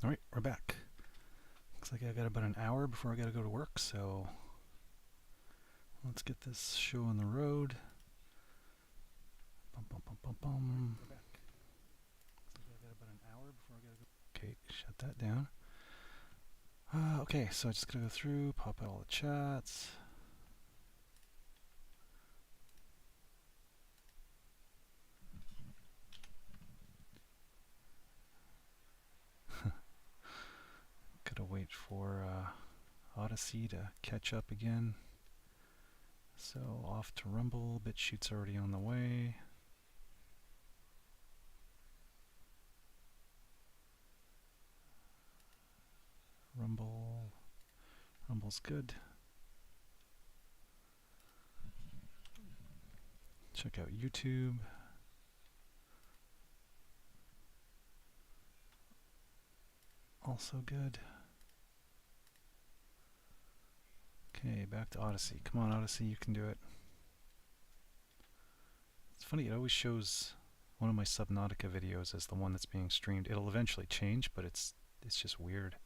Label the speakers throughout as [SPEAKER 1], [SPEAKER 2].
[SPEAKER 1] Alright, we're back. Looks like I got about an hour before I gotta go to work, so let's get this show on the road. Bum, bum, bum, bum, bum. We're back. Looks like I got about an hour before I gotta go. Okay, shut that down. Okay, so I just gotta go through, pop out all the chats. Gotta wait for Odyssey to catch up again. So off to Rumble, BitChute's already on the way. Rumble's good. Check out YouTube. Also good. Okay, back to Odyssey. Come on, Odyssey, you can do it. It's funny, it always shows one of my Subnautica videos as the one that's being streamed. It'll eventually change, but it's just weird.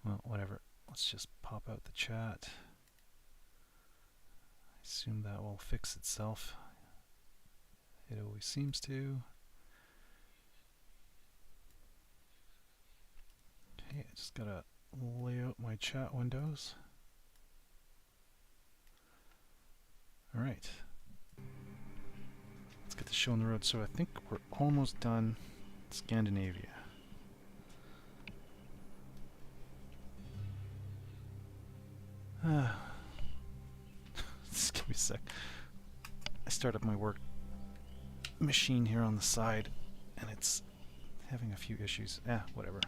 [SPEAKER 1] Well, whatever. Let's just pop out the chat. I assume that will fix itself. It always seems to. Okay, I just gotta lay out my chat windows. Alright. Let's get the show on the road. So I think we're almost done Scandinavia. Just give me a sec. I start up my work machine here on the side and it's having a few issues. Whatever.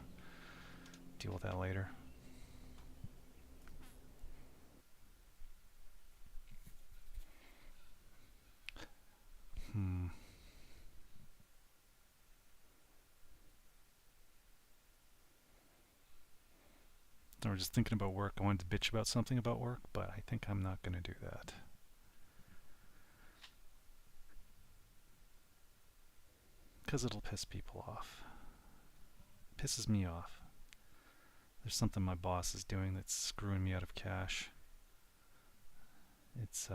[SPEAKER 1] Deal with that later. I was just thinking about work. I wanted to bitch about something about work, but I think I'm not going to do that. Because it'll piss people off. It pisses me off. There's something my boss is doing that's screwing me out of cash. It's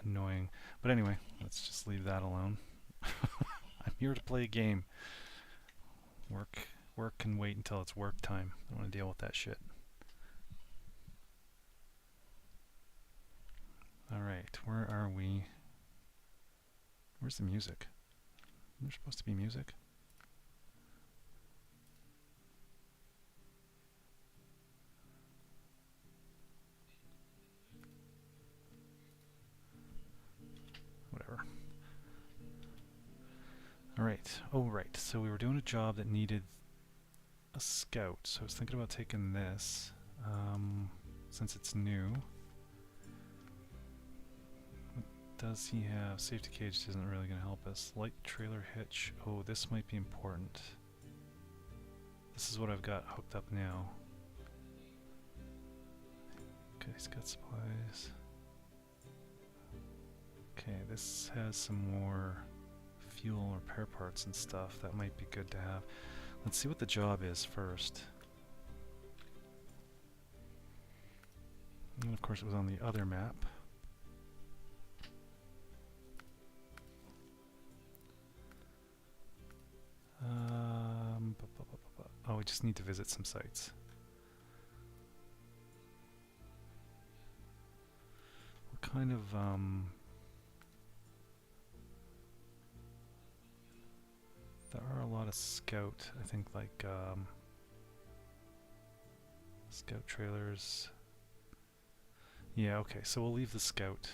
[SPEAKER 1] annoying. But anyway, let's just leave that alone. I'm here to play a game. Work can wait until it's work time. I don't want to deal with that shit. Alright, where are we? Where's the music? There's supposed to be music. Whatever. Alright, oh right, so we were doing a job that needed a scout, so I was thinking about taking this, since it's new. Does he have? Safety cage isn't really going to help us. Light trailer hitch. Oh, this might be important. This is what I've got hooked up now. Okay, he's got supplies. Okay, this has some more fuel or repair parts and stuff. That might be good to have. Let's see what the job is first. And of course it was on the other map. Oh, we just need to visit some sites. What kind of there are a lot of scout, I think, like scout trailers. Yeah, okay, so we'll leave the scout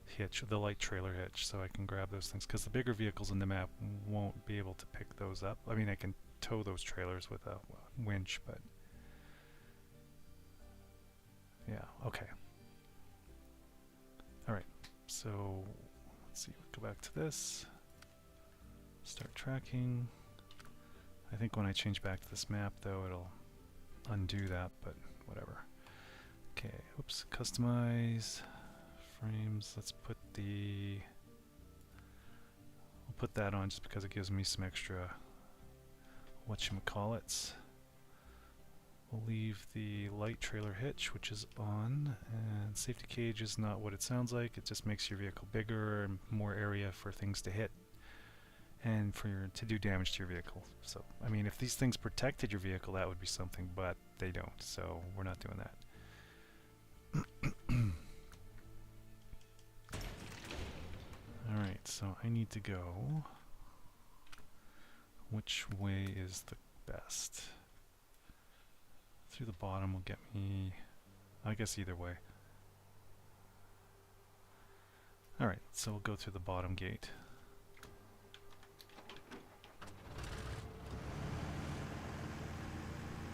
[SPEAKER 1] hitch, the light trailer hitch, so I can grab those things, because the bigger vehicles in the map won't be able to pick those up. I mean, I can tow those trailers with a winch, but yeah, okay. Alright, so let's see, go back to this. Start tracking. I think when I change back to this map, though, it'll undo that, but whatever. Okay, oops, customize frames. Let's put the put that on just because it gives me some extra whatchamacallits. We'll leave the light trailer hitch, which is on, and safety cage is not what it sounds like. It just makes your vehicle bigger and more area for things to hit and to do damage to your vehicle. So, I mean, if these things protected your vehicle, that would be something, but they don't, so we're not doing that. Alright, so I need to go. Which way is the best? Through the bottom will get me, I guess either way. Alright, so we'll go through the bottom gate.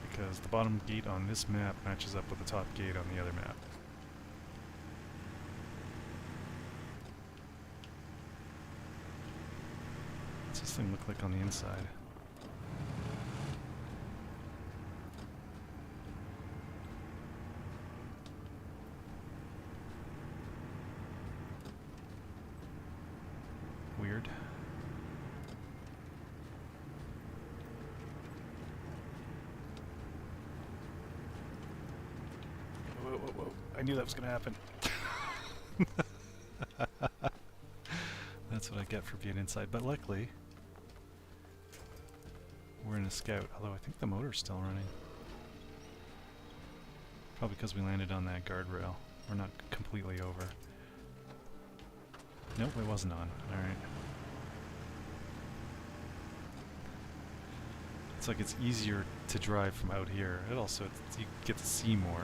[SPEAKER 1] Because the bottom gate on this map matches up with the top gate on the other map. What's this thing look like on the inside? Weird. Whoa, whoa, whoa. I knew that was going to happen. That's what I get for being inside. But luckily, we're in a scout. Although I think the motor's still running. Probably because we landed on that guardrail. We're not completely over. Nope, it wasn't on. Alright. It's like it's easier to drive from out here. It also, you get to see more.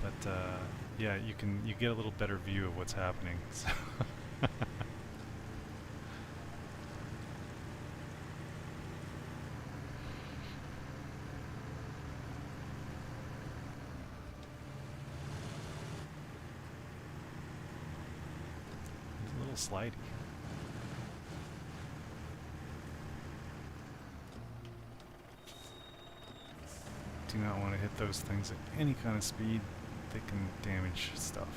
[SPEAKER 1] But, yeah, you get a little better view of what's happening. So it's a little slidey. Do not want to hit those things at any kind of speed. They can damage stuff.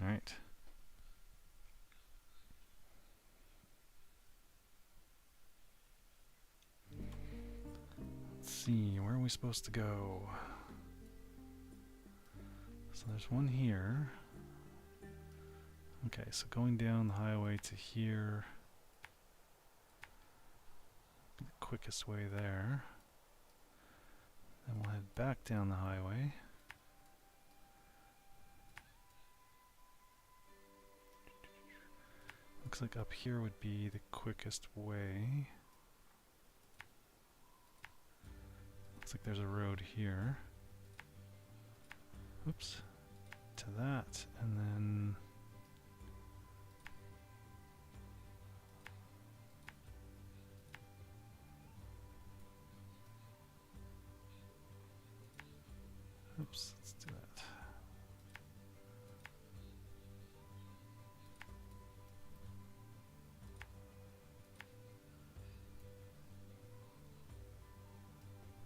[SPEAKER 1] All right. Let's see, where are we supposed to go? So there's one here. Okay, so going down the highway to here. The quickest way there. Then we'll head back down the highway. Looks like up here would be the quickest way. Looks like there's a road here. Oops. To that, and then oops, let's do that.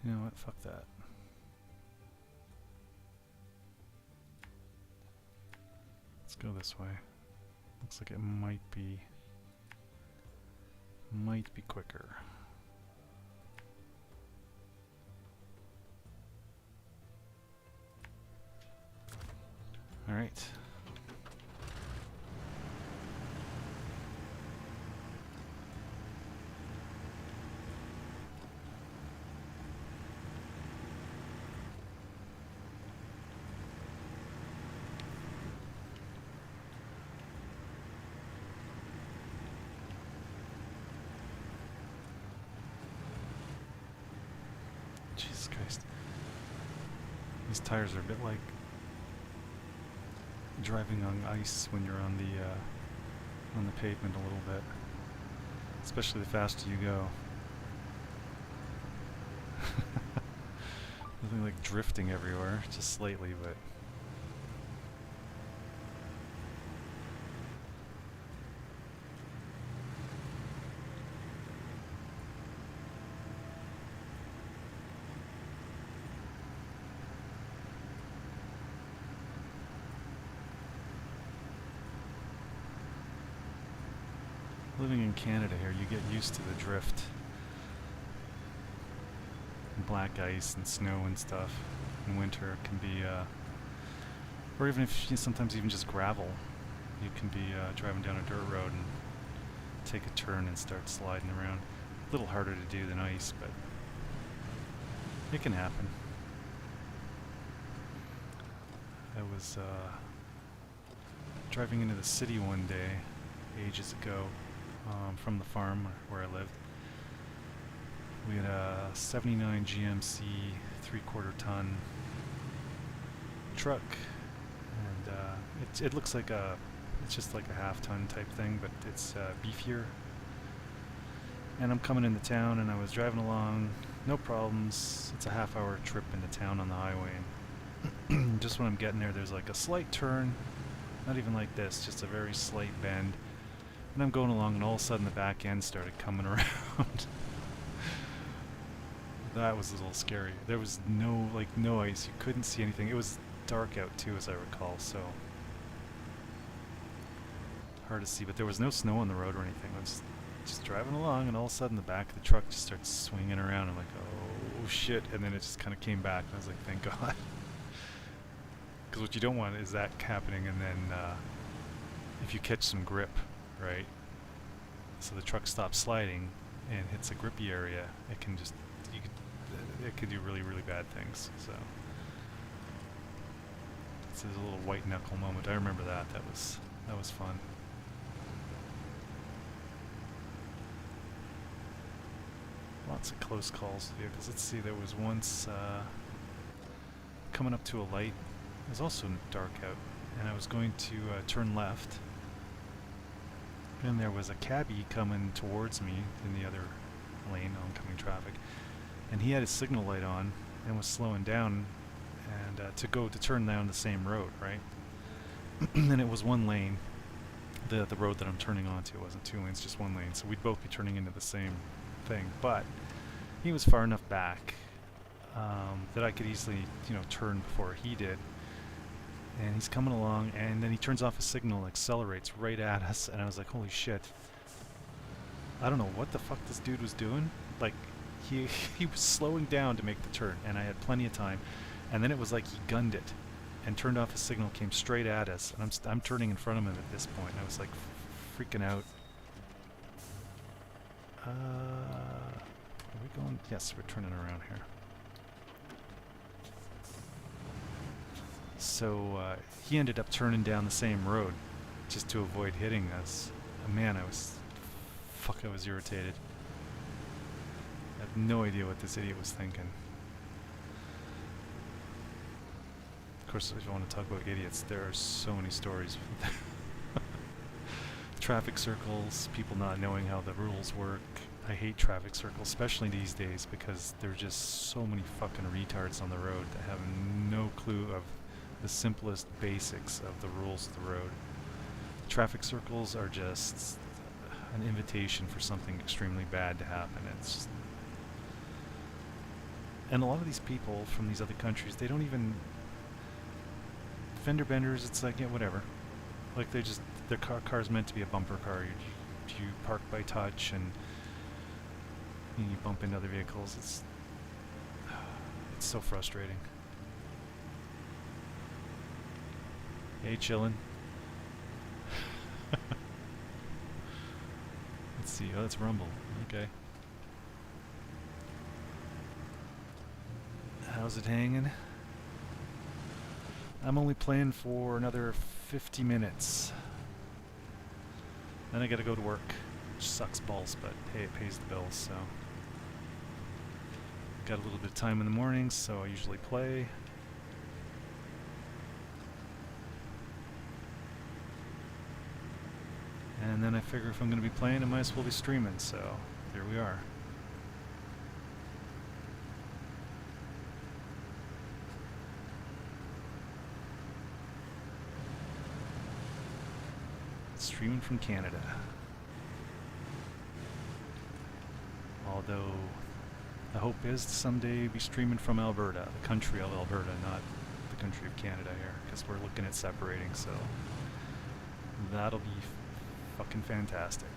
[SPEAKER 1] You know what? Fuck that. Let's go this way. Looks like it might be quicker. All right. Jesus Christ. These tires are a bit like driving on ice when you're on the pavement a little bit. especially the faster you go. Nothing like drifting everywhere, just slightly, but... Living in Canada here, you get used to the drift. And black ice and snow and stuff. In winter it can be, or even if you sometimes even just gravel. You can be driving down a dirt road and take a turn and start sliding around. A little harder to do than ice, but it can happen. I was driving into the city one day, ages ago, from the farm where I lived. We had a 79 GMC 3/4 ton truck, and it looks like it's just like a half-ton type thing, but it's beefier. And I'm coming into town, and I was driving along, no problems. It's a half-hour trip into town on the highway. And just when I'm getting there, there's like a slight turn, not even like this, just a very slight bend. And I'm going along, and all of a sudden the back end started coming around. That was a little scary. There was no ice. You couldn't see anything. It was dark out too, as I recall, so hard to see. But there was no snow on the road or anything. I was just driving along, and all of a sudden the back of the truck just starts swinging around. I'm like, oh shit! And then it just kind of came back. And I was like, thank God. Because what you don't want is that happening, and then if you catch some grip, right? So the truck stops sliding and hits a grippy area. It can just, it could do really, really bad things. So this is a little white knuckle moment. I remember that. That was fun. Lots of close calls with vehicles. Let's see. There was once coming up to a light. It was also dark out, and I was going to turn left. And there was a cabbie coming towards me in the other lane, oncoming traffic, and he had his signal light on and was slowing down, and to turn down the same road, right? And it was one lane. The road that I'm turning onto wasn't two lanes, just one lane, so we'd both be turning into the same thing. But he was far enough back that I could easily, turn before he did. And he's coming along, and then he turns off his signal, accelerates right at us, and I was like, holy shit. I don't know what the fuck this dude was doing. Like, he was slowing down to make the turn, and I had plenty of time. And then it was like he gunned it and turned off his signal, came straight at us, and I'm turning in front of him at this point, and I was like freaking out. Are we going? Yes, we're turning around here. So he ended up turning down the same road just to avoid hitting us. Man, I was irritated. I have no idea what this idiot was thinking. Of course, if you want to talk about idiots, there are so many stories. Traffic circles, people not knowing how the rules work. I hate traffic circles, especially these days, because there are just so many fucking retards on the road that have no clue of the simplest basics of the rules of the road. Traffic circles are just an invitation for something extremely bad to happen. And a lot of these people from these other countries, they don't even... Fender benders, it's like, yeah, whatever. Like, their car's meant to be a bumper car. You park by touch, and you bump into other vehicles. It's so frustrating. Hey, chillin'. Let's see. Oh, that's Rumble. Okay. How's it hanging? I'm only playing for another 50 minutes. Then I gotta go to work. Which sucks balls, but hey, it pays the bills, so. Got a little bit of time in the mornings, so I usually play. And then I figure if I'm going to be playing, I might as well be streaming, so here we are. Streaming from Canada. Although the hope is to someday be streaming from Alberta, the country of Alberta, not the country of Canada here, because we're looking at separating, so that'll be fucking fantastic.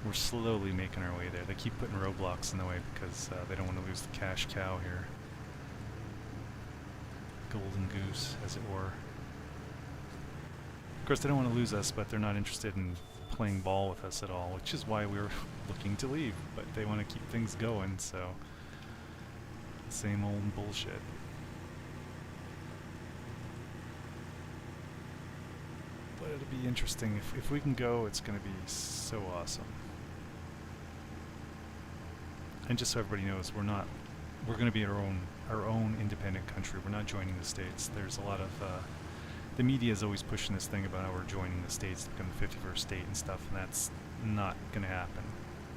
[SPEAKER 1] We're slowly making our way there. They keep putting roadblocks in the way because they don't want to lose the cash cow here. Golden goose, as it were. Of course, they don't want to lose us, but they're not interested in playing ball with us at all, which is why we were looking to leave. But they want to keep things going, so same old bullshit. But it'll be interesting. If we can go, it's going to be so awesome. And just so everybody knows, we're going to be our own independent country. We're not joining the States. There's a lot of the media is always pushing this thing about how we're joining the States to become the 51st state and stuff, and that's not going to happen.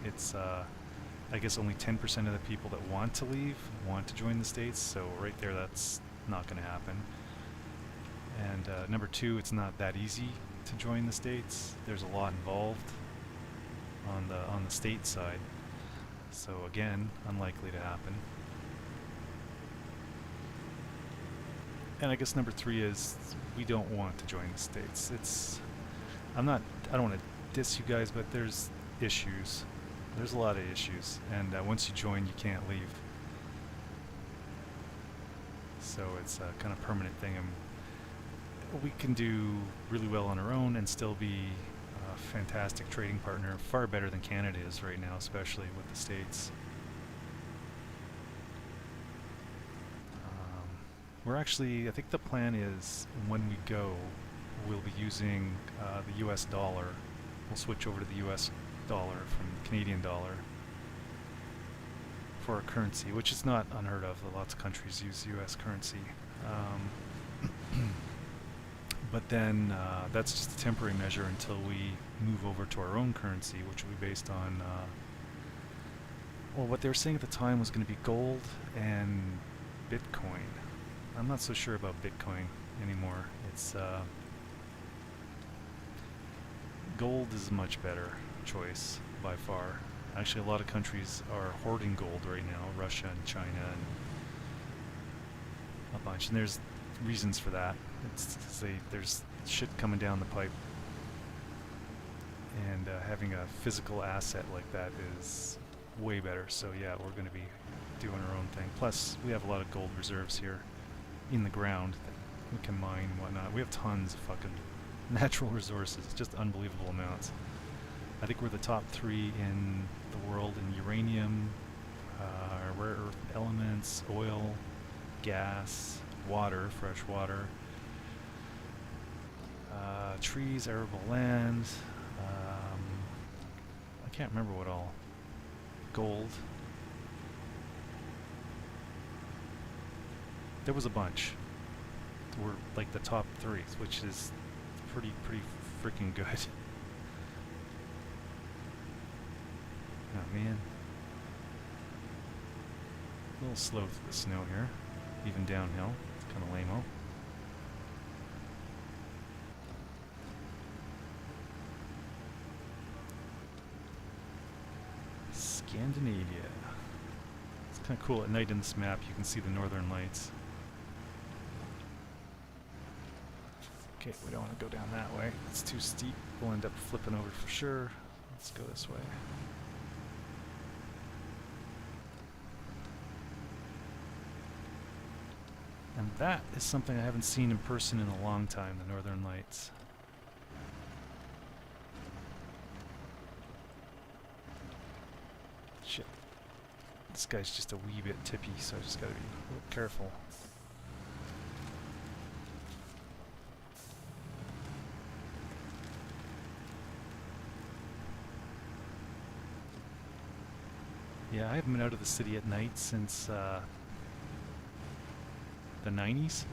[SPEAKER 1] It's I guess only 10% of the people that want to leave want to join the States, so right there that's not going to happen. And number two, it's not that easy to join the States. There's a lot involved on the state side. So again, unlikely to happen. And I guess number three is we don't want to join the States. I don't want to diss you guys, but there's issues. There's a lot of issues, and once you join, you can't leave. So it's a kind of permanent thing. And we can do really well on our own and still be a fantastic trading partner, far better than Canada is right now, especially with the States. We're actually, I think the plan is when we go, we'll be using the US dollar. We'll switch over to the US dollar from the Canadian dollar for our currency, which is not unheard of. Lots of countries use US currency. But then that's just a temporary measure until we move over to our own currency, which will be based on, well, what they were saying at the time was going to be gold and Bitcoin. I'm not so sure about Bitcoin anymore. It's gold is a much better choice by far. Actually, a lot of countries are hoarding gold right now, Russia and China and a bunch. And there's reasons for that. It's 'cause there's shit coming down the pipe. And having a physical asset like that is way better. So yeah, we're going to be doing our own thing. Plus, we have a lot of gold reserves here in the ground that we can mine and whatnot. We have tons of fucking natural resources, just unbelievable amounts. I think we're the top 3 in the world in uranium, rare earth elements, oil, gas, water, fresh water, trees, arable land, I can't remember what all, gold. There was a bunch. We're like the top 3, which is pretty freaking good. Oh man. A little slow through the snow here. Even downhill. It's kind of lame-o. Scandinavia. It's kind of cool at night in this map. You can see the northern lights. Okay, we don't want to go down that way. It's too steep. We'll end up flipping over for sure. Let's go this way. And that is something I haven't seen in person in a long time, the Northern Lights. Shit. This guy's just a wee bit tippy, so I just gotta be a little careful. Yeah, I haven't been out of the city at night since the 90s.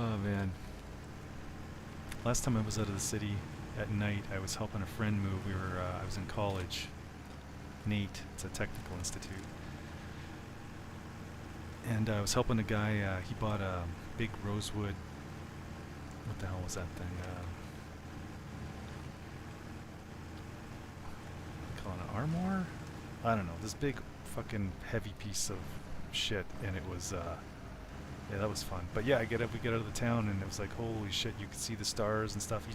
[SPEAKER 1] Oh man. Last time I was out of the city at night, I was helping a friend move. I was in college. Nate, it's a technical institute. And I was helping a guy, he bought a big rosewood, what the hell was that thing? Call it an armoire? I don't know, this big fucking heavy piece of shit, and it was, yeah, that was fun. But yeah, we get out of the town, and it was like, holy shit, you could see the stars and stuff.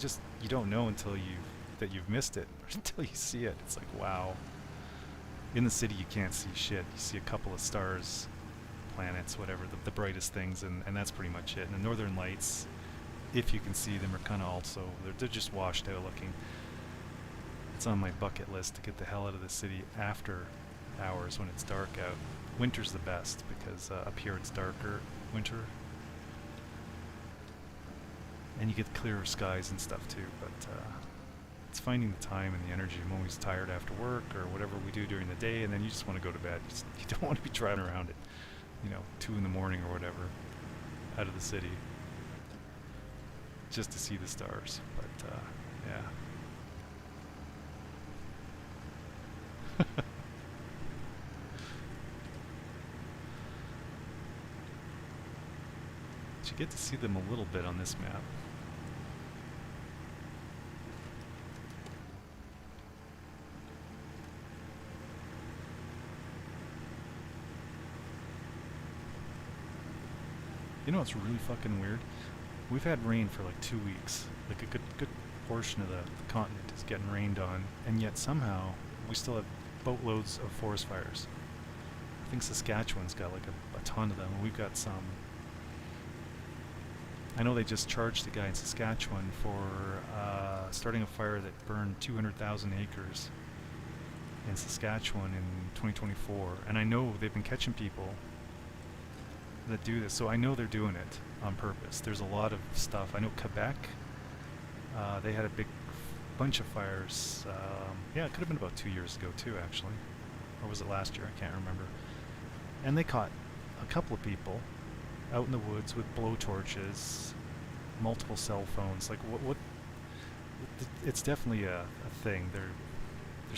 [SPEAKER 1] You don't know until you've missed it, or until you see it. It's like, wow. In the city, you can't see shit. You see a couple of stars, planets, whatever, the brightest things, and that's pretty much it. And the northern lights, if you can see them, are kind of also, they're just washed out looking. It's on my bucket list to get the hell out of the city after hours when it's dark out. Winter's the best because up here it's darker winter, and you get clearer skies and stuff too, but it's finding the time and the energy. I'm always tired after work or whatever we do during the day, and then you just want to go to bed. You don't want to be driving around at 2 in the morning or whatever out of the city just to see the stars. But yeah. But you get to see them a little bit on this map. You know what's really fucking weird? We've had rain for like 2 weeks. Like a good portion of the continent is getting rained on, and yet somehow we still have boatloads of forest fires. I think Saskatchewan's got like a ton of them, and we've got some. I know they just charged the guy in Saskatchewan for starting a fire that burned 200,000 acres in Saskatchewan in 2024, and I know they've been catching people that do this, so I know they're doing it on purpose. There's a lot of stuff. I know Quebec, they had a big bunch of fires. Yeah, it could have been about 2 years ago too, actually. Or was it last year? I can't remember. And they caught a couple of people out in the woods with blowtorches, multiple cell phones. Like, what it's definitely a thing. There's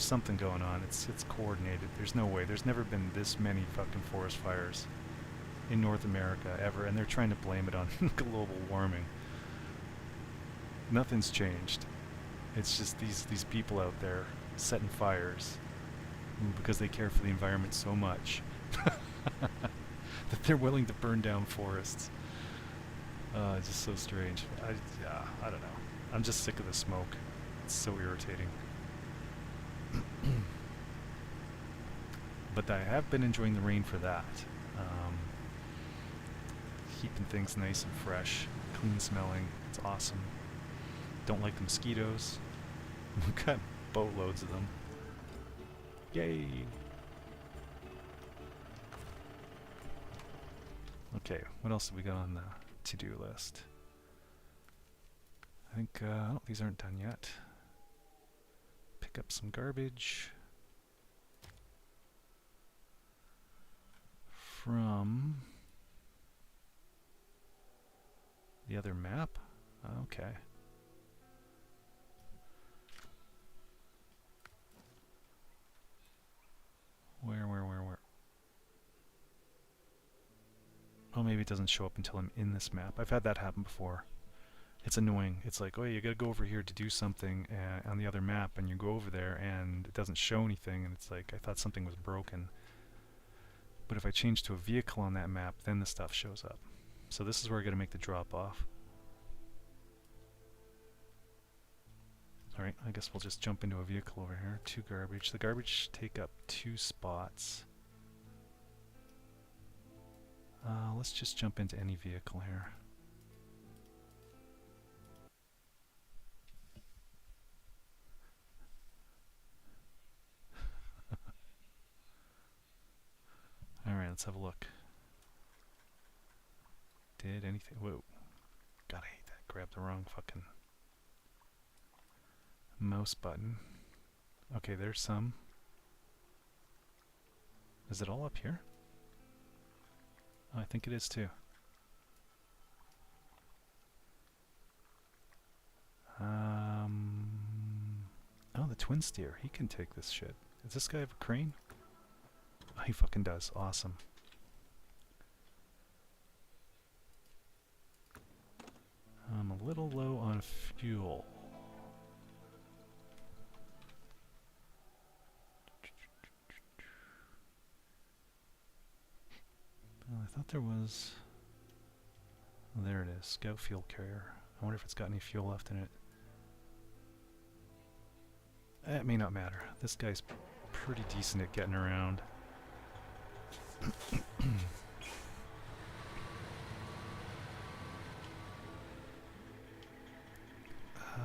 [SPEAKER 1] something going on. It's coordinated. There's no way. There's never been this many fucking forest fires in North America ever, and they're trying to blame it on global warming. Nothing's changed. It's just these people out there setting fires because they care for the environment so much that they're willing to burn down forests. It's just so strange. I don't know. I'm just sick of the smoke. It's so irritating. But I have been enjoying the rain for that. Keeping things nice and fresh, clean smelling. It's awesome. Don't like the mosquitoes. We've got boatloads of them. Yay! Okay, what else have we got on the to-do list? I think, oh, these aren't done yet. Pick up some garbage from the other map? Okay. Where? Oh, maybe it doesn't show up until I'm in this map. I've had that happen before. It's annoying. It's like, oh, you gotta go over here to do something on the other map, and you go over there and it doesn't show anything, and it's like, I thought something was broken. But if I change to a vehicle on that map, then the stuff shows up. So this is where I gotta make the drop off. Alright, I guess we'll just jump into a vehicle over here. 2 garbage. The garbage take up 2 spots. Let's just jump into any vehicle here. Alright, let's have a look. Did anything? Whoa. God, I hate that. Grab the wrong fucking mouse button. Okay, there's some. Is it all up here? Oh, I think it is too. twin steer. He can take this shit. Does this guy have a crane? Oh, he fucking does. Awesome. I'm a little low on fuel. Well, I thought there was... Oh, there it is. Scout fuel carrier. I wonder if it's got any fuel left in it. It may not matter. This guy's pretty decent at getting around.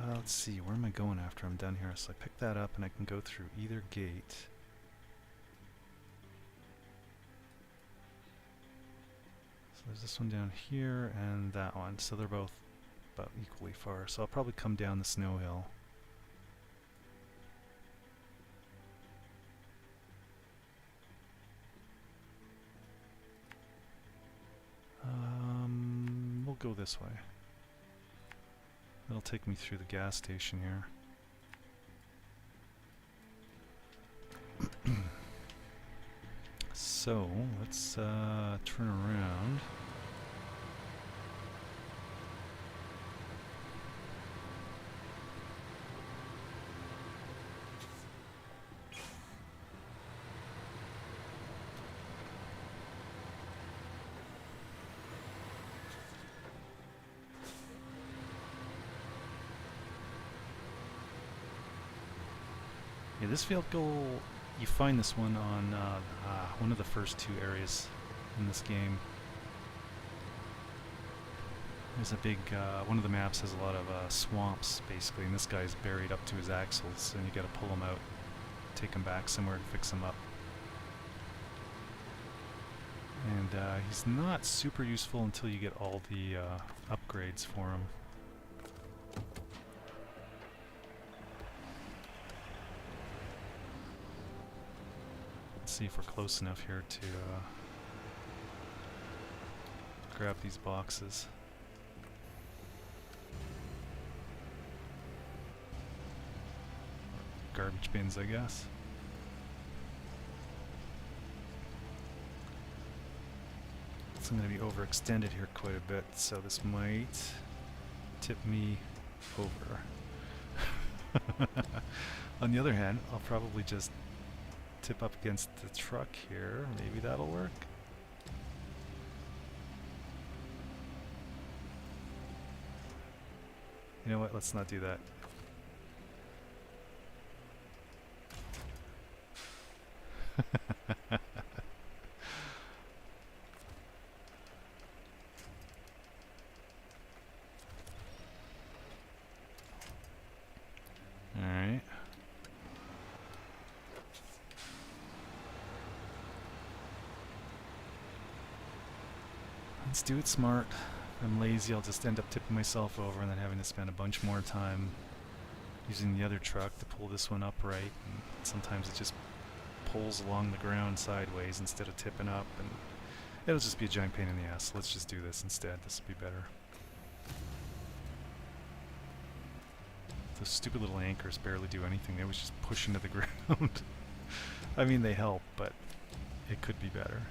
[SPEAKER 1] Let's see, where am I going after I'm done here? So I pick that up and I can go through either gate. So there's this one down here and that one. So they're both about equally far. So I'll probably come down the snow hill. We'll go this way. That'll take me through the gas station here. So, let's turn around. Yeah, this vehicle, you find this one on one of the first two areas in this game. There's a big, one of the maps has a lot of swamps, basically, and this guy's buried up to his axles, and you gotta pull him out, take him back somewhere and fix him up. And he's not super useful until you get all the upgrades for him. See if we're close enough here to grab these boxes. Garbage bins, I guess. So I'm going to be overextended here quite a bit, so this might tip me over. On the other hand, I'll probably just tip up against the truck here. Maybe that'll work. You know what? Let's not do that. Alright. Let's do it smart. If I'm lazy, I'll just end up tipping myself over and then having to spend a bunch more time using the other truck to pull this one upright. And sometimes it just pulls along the ground sideways instead of tipping up, and it'll just be a giant pain in the ass. Let's just do this instead. This will be better. Those stupid little anchors barely do anything. They always just push into the ground. I mean, they help, but it could be better.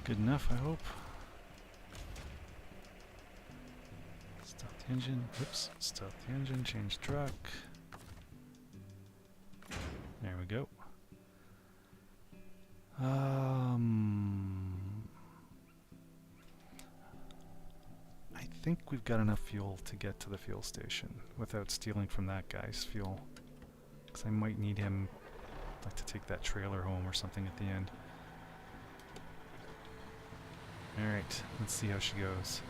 [SPEAKER 1] Good enough, I hope. Stop the engine. Oops. Stop the engine. Change truck. There we go. I think we've got enough fuel to get to the fuel station without stealing from that guy's fuel. Because I might need him, like, to take that trailer home or something at the end. Alright, let's see how she goes.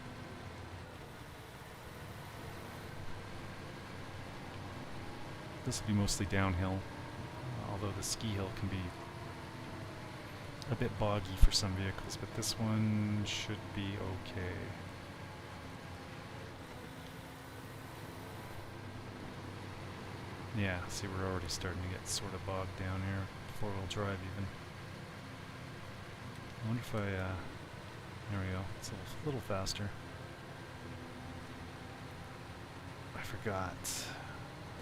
[SPEAKER 1] This will be mostly downhill, although the ski hill can be a bit boggy for some vehicles, but this one should be okay. Yeah, see, we're already starting to get sort of bogged down here, four-wheel drive even. I wonder if I, there we go, it's a little faster. I forgot.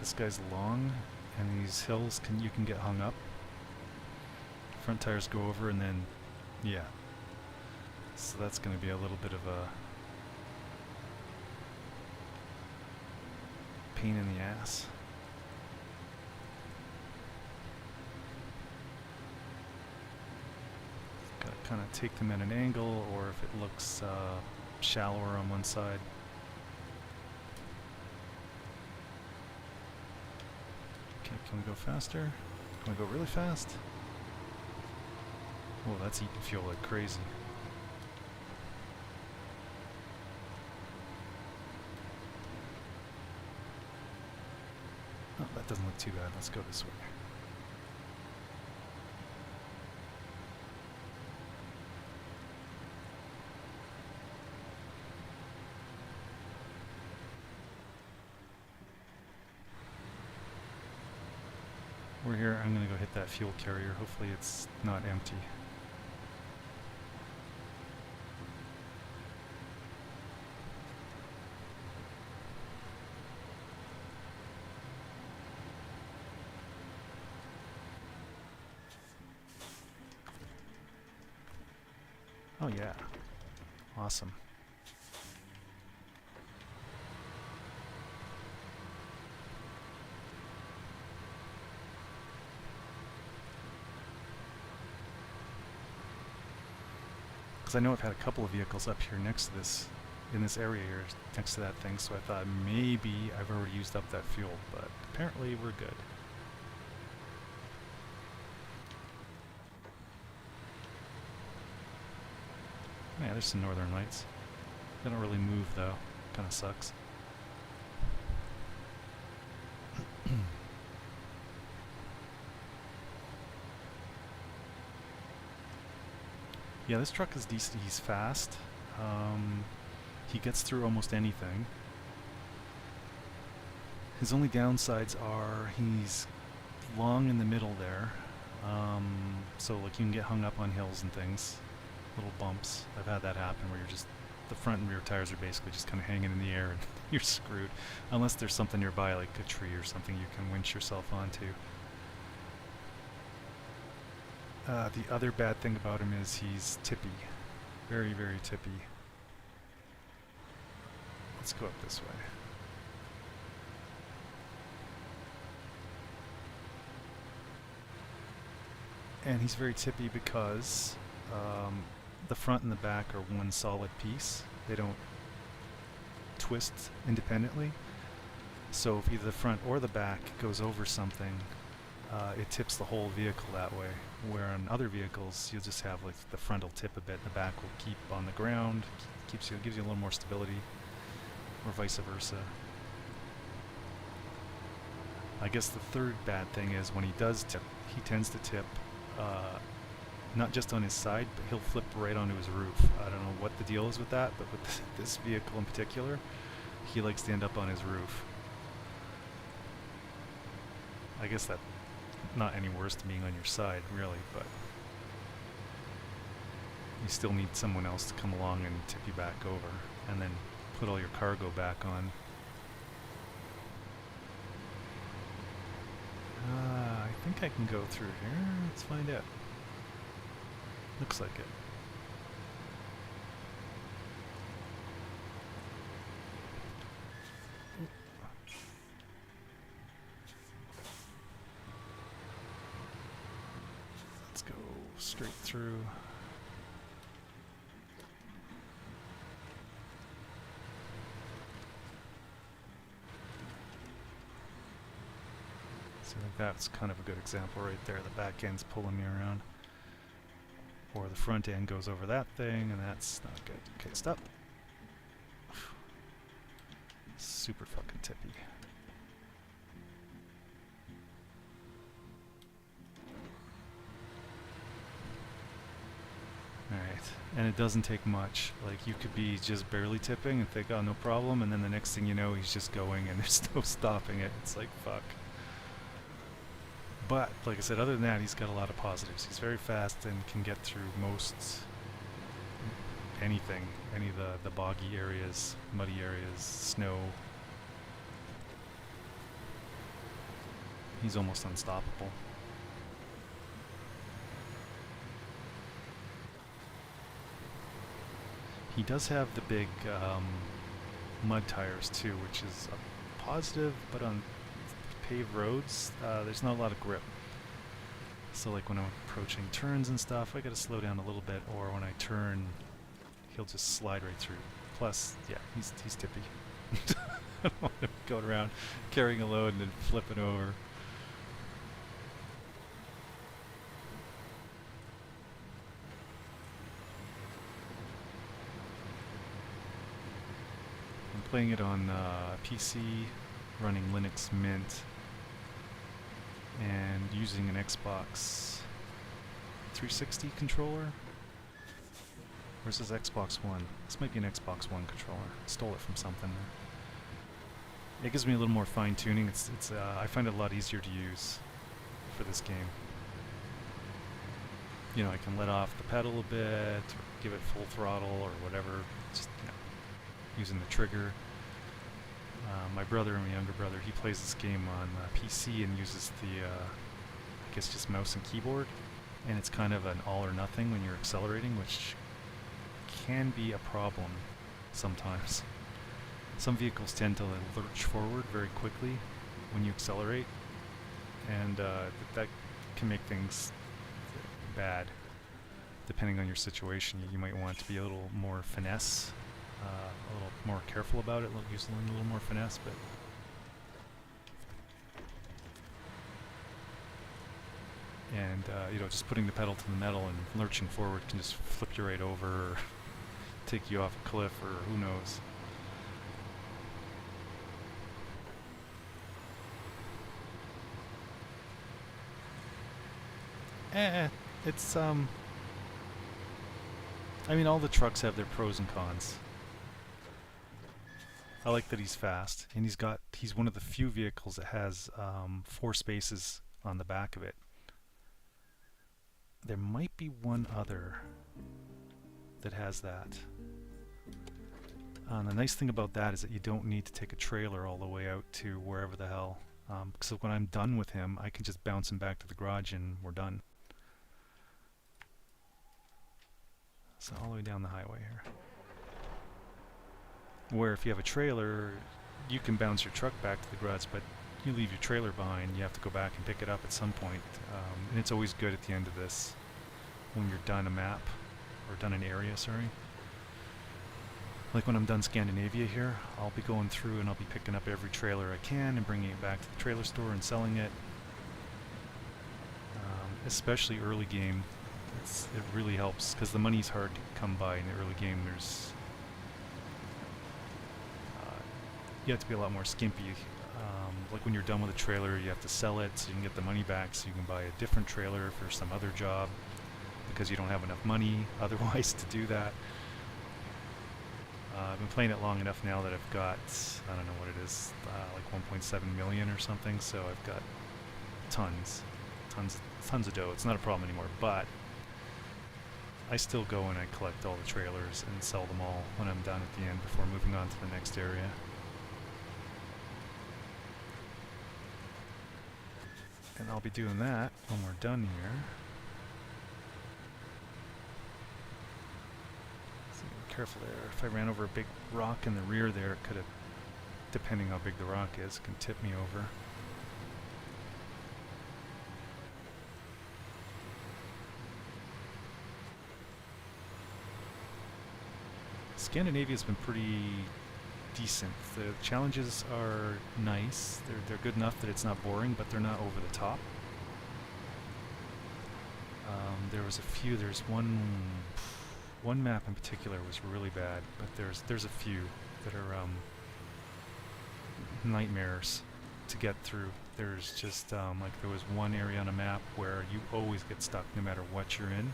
[SPEAKER 1] This guy's long, and these hills you can get hung up. Front tires go over, and then, yeah. So that's going to be a little bit of a pain in the ass. Got to kind of take them at an angle, or if it looks shallower on one side. Okay, can we go faster? Can we go really fast? Oh, that's eating fuel like crazy. Oh, that doesn't look too bad. Let's go this way. We're here. I'm going to go hit that fuel carrier. Hopefully it's not empty. Oh yeah. Awesome. Because I know I've had a couple of vehicles up here next to this, in this area here, next to that thing, so I thought maybe I've already used up that fuel, but apparently we're good. Yeah, there's some northern lights. They don't really move though, kind of sucks. Yeah, this truck is decent. He's fast. He gets through almost anything. His only downsides are he's long in the middle there. So like you can get hung up on hills and things, little bumps. I've had that happen where you're just, the front and rear tires are basically just kind of hanging in the air and you're screwed. Unless there's something nearby like a tree or something you can winch yourself onto. The other bad thing about him is he's tippy. Very, very tippy. Let's go up this way. And he's very tippy because the front and the back are one solid piece. They don't twist independently. So if either the front or the back goes over something, it tips the whole vehicle that way. Where on other vehicles, you'll just have like the front will tip a bit, the back will keep on the ground, gives you a little more stability, or vice versa. I guess the third bad thing is when he does tip, he tends to tip not just on his side, but he'll flip right onto his roof. I don't know what the deal is with that, but with this vehicle in particular, he likes to end up on his roof. I guess that not any worse than being on your side, really, but you still need someone else to come along and tip you back over, and then put all your cargo back on. I think I can go through here. Let's find out. Looks like it. Let's go straight through. So that's kind of a good example right there. The back end's pulling me around. or the front end goes over that thing, and that's not good. Okay, stop. Super fucking tippy. Alright, and it doesn't take much. Like, you could be just barely tipping and think, oh, no problem, and then the next thing you know, he's just going and there's no stopping it. It's like, fuck. But, like I said, other than that, he's got a lot of positives. He's very fast and can get through most anything. Any of the boggy areas, muddy areas, snow. He's almost unstoppable. He does have the big mud tires too, which is a positive, but on paved roads, there's not a lot of grip. So like when I'm approaching turns and stuff, I gotta slow down a little bit, or when I turn, he'll just slide right through. Plus, yeah, he's tippy. I don't want him going around carrying a load and then flipping over. I'm playing it on PC, running Linux Mint, and using an Xbox 360 controller. Where's this Xbox One? This might be an Xbox One controller. Stole it from something. It gives me a little more fine tuning. I find it a lot easier to use for this game. You know, I can let off the pedal a bit, or give it full throttle, or whatever. Just, you know, using the trigger. My brother, my younger brother, he plays this game on PC and uses the, I guess, just mouse and keyboard. And it's kind of an all or nothing when you're accelerating, which can be a problem sometimes. Some vehicles tend to lurch forward very quickly when you accelerate, and that can make things bad. Depending on your situation, you might want to be a little more finesse, a little more careful about it, use a little more finesse, but and you know, just putting the pedal to the metal and lurching forward can just flip you right over, or take you off a cliff, or who knows. It's I mean, all the trucks have their pros and cons. I like that he's fast, and he's one of the few vehicles that has 4 spaces on the back of it. There might be one other that has that. The nice thing about that is that you don't need to take a trailer all the way out to wherever the hell. So when I'm done with him, I can just bounce him back to the garage and we're done. So all the way down the highway here. Where if you have a trailer, you can bounce your truck back to the garage, but you leave your trailer behind, you have to go back and pick it up at some point. And it's always good at the end of this, when you're done a map, or done an area, sorry. Like when I'm done Scandinavia here, I'll be going through and I'll be picking up every trailer I can and bringing it back to the trailer store and selling it. Especially early game, it really helps, because the money's hard to come by in the early game. You have to be a lot more skimpy. Like when you're done with a trailer, you have to sell it so you can get the money back, so you can buy a different trailer for some other job, because you don't have enough money otherwise to do that. I've been playing it long enough now that I've got, I don't know what it is, like 1.7 million or something, so I've got tons of dough. It's not a problem anymore, but I still go and I collect all the trailers and sell them all when I'm done at the end before moving on to the next area. And I'll be doing that when we're done here. So be careful there. If I ran over a big rock in the rear there, it could have, depending how big the rock is, can tip me over. Scandinavia's been pretty decent. The challenges are nice. They're good enough that it's not boring, but they're not over the top. There was a few. There's one map in particular was really bad, but there's a few that are nightmares to get through. There's just like there was one area on a map where you always get stuck no matter what you're in,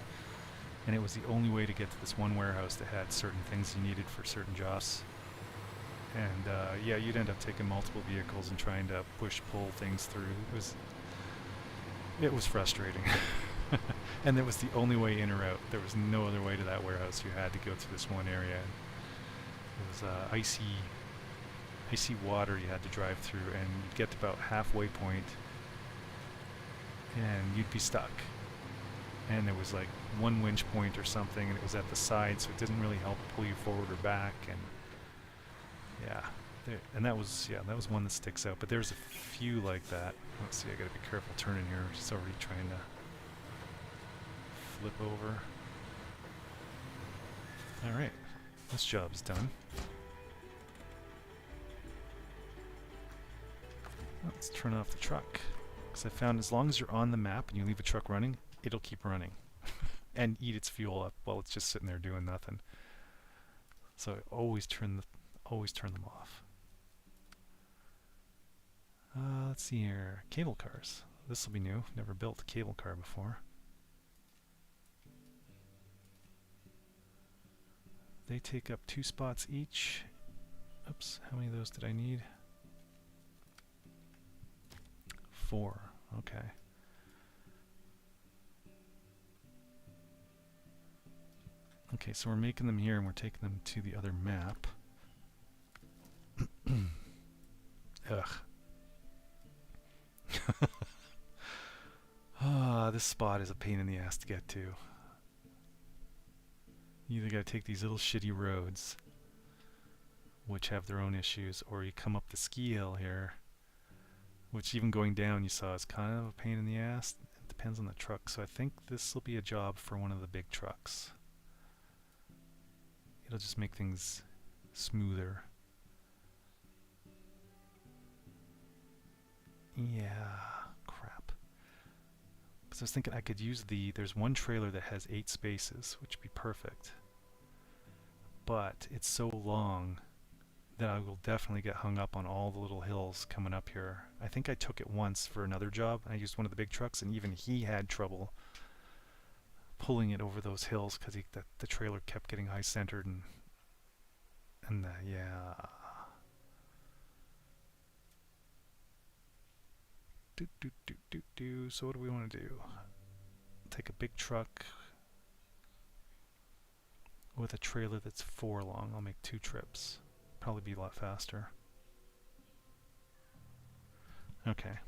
[SPEAKER 1] and it was the only way to get to this one warehouse that had certain things you needed for certain jobs. And yeah, you'd end up taking multiple vehicles and trying to pull things through. It was frustrating. And it was the only way in or out. There was no other way to that warehouse. You had to go through this one area. It was icy water you had to drive through, and you'd get to about halfway point and you'd be stuck. And there was like one winch point or something, and it was at the side, so it didn't really help pull you forward or back. And yeah, and that was one that sticks out. But there's a few like that. Let's see, I gotta be careful turning here. She's already trying to flip over. Alright, this job's done. Let's turn off the truck, because I found as long as you're on the map and you leave a truck running, it'll keep running and eat its fuel up while it's just sitting there doing nothing. So I always turn them off. Let's see here, cable cars. This will be new. Never built a cable car before. They take up 2 spots each. Oops, how many of those did I need? 4. Okay. Okay, so we're making them here and we're taking them to the other map. Ugh. This spot is a pain in the ass to get to. You either gotta take these little shitty roads, which have their own issues, or you come up the ski hill here, which even going down you saw is kind of a pain in the ass. It depends on the truck, so I think this will be a job for one of the big trucks. It'll just make things smoother. Yeah, crap. Because I was thinking I could use there's one trailer that has 8 spaces, which would be perfect. But it's so long that I will definitely get hung up on all the little hills coming up here. I think I took it once for another job. I used one of the big trucks, and even he had trouble pulling it over those hills because the trailer kept getting high-centered and yeah. So what do we want to do? Take a big truck with a trailer that's 4 long. I'll make 2 trips. Probably be a lot faster. Okay.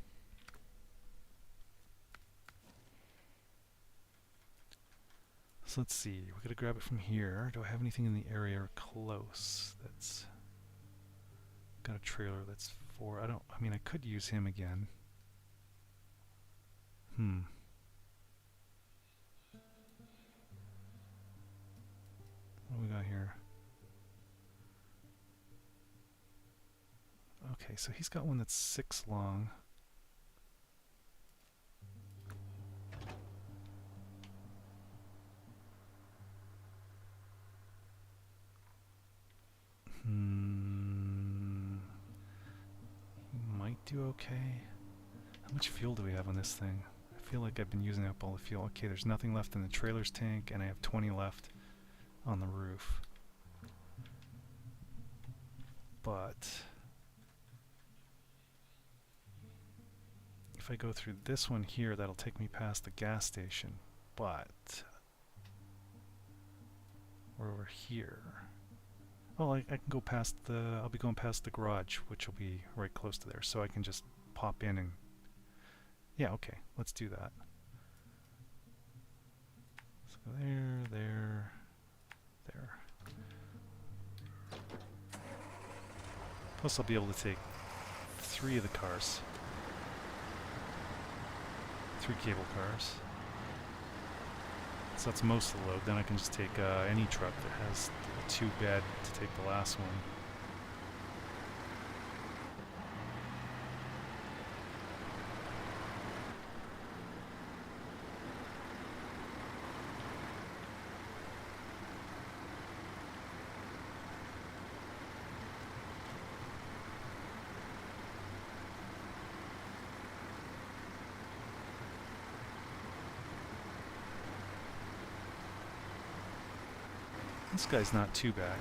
[SPEAKER 1] So let's see. We're gonna grab it from here. Do I have anything in the area close that's got a trailer that's 4? I mean, I could use him again. What do we got here? Okay, so he's got one that's 6 long. Might do okay. How much fuel do we have on this thing? I feel like I've been using up all the fuel. Okay, there's nothing left in the trailer's tank, and I have 20 left on the roof. But if I go through this one here, that'll take me past the gas station. But we're over here. Well, I can go past I'll be going past the garage, which will be right close to there, so I can just pop in and... Yeah, okay, let's do that. So there. Plus I'll be able to take 3 of the cars. 3 cable cars. So that's most of the load. Then I can just take any truck that has a 2 bed to take the last one. This guy's not too bad.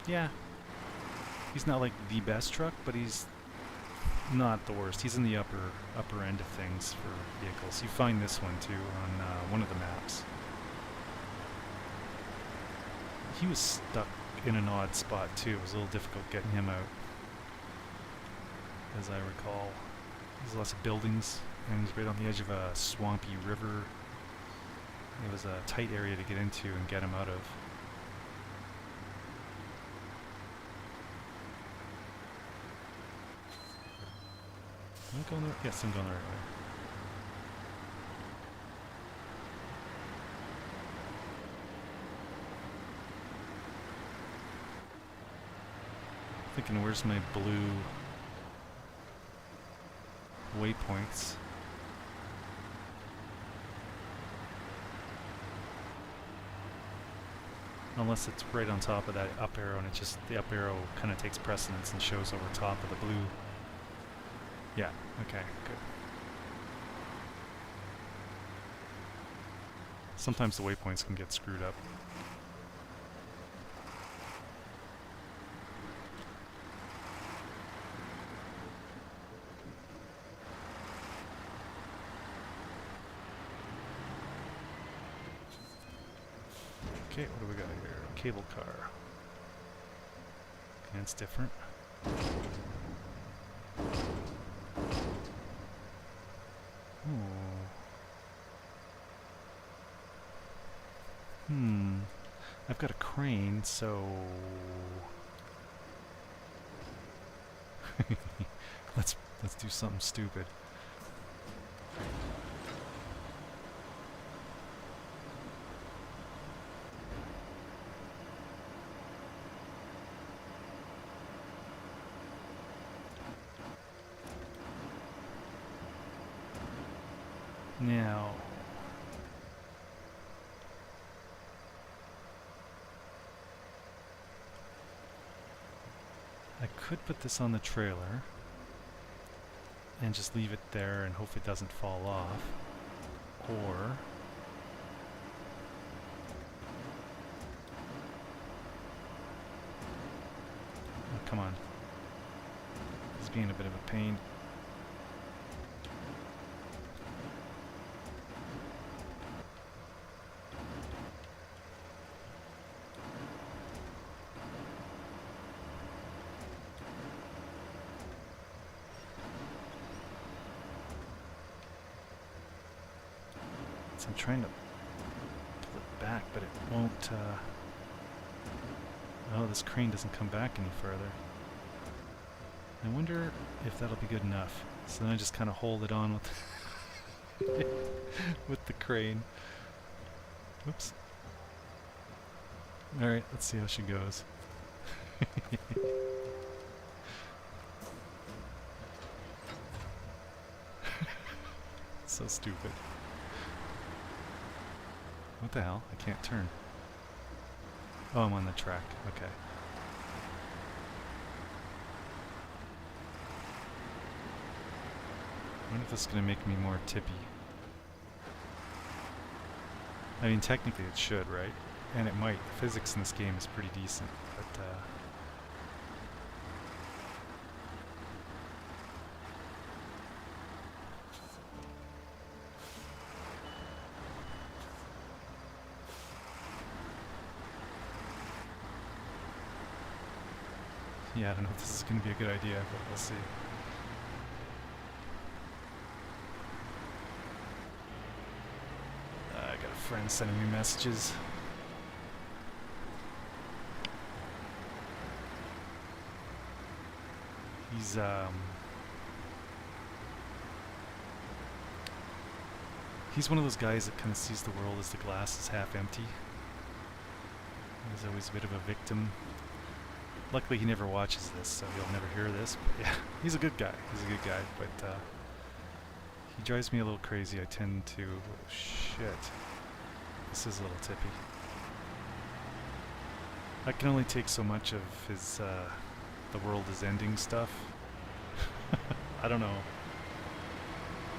[SPEAKER 1] Yeah. He's not like the best truck, but he's not the worst. He's in the upper end of things for vehicles. You find this one too on one of the maps. He was stuck in an odd spot too. It was a little difficult getting him out, as I recall. There's lots of buildings, and he's right on the edge of a swampy river. It was a tight area to get into and get him out of. Am I going the right? Yes, I'm going the right way. Thinking, where's my blue waypoints? Unless it's right on top of that up arrow, and it just, the up arrow kind of takes precedence and shows over top of the blue. Yeah, okay, good. Sometimes the waypoints can get screwed up. Okay, what do we got here? Cable car. And it's different. I've got a crane, so let's do something stupid. Now, I could put this on the trailer and just leave it there and hope it doesn't fall off, or oh, come on, it's being a bit of a pain. I'm trying to pull it back, but it won't. Oh, this crane doesn't come back any further. I wonder if that'll be good enough. So then I just kind of hold it on with with the crane. Whoops. All right, let's see how she goes. So stupid. What the hell? I can't turn. Oh, I'm on the track. Okay. I wonder if this is going to make me more tippy. I mean, technically it should, right? And it might. The physics in this game is pretty decent, but yeah, I don't know if this is going to be a good idea, but we'll see. I got a friend sending me messages. He's one of those guys that kind of sees the world as the glass is half empty. He's always a bit of a victim. Luckily he never watches this, so he'll never hear this, but yeah, he's a good guy. He's a good guy, but he drives me a little crazy. I tend to... oh, shit. This is a little tippy. I can only take so much of his the world is ending stuff. I don't know.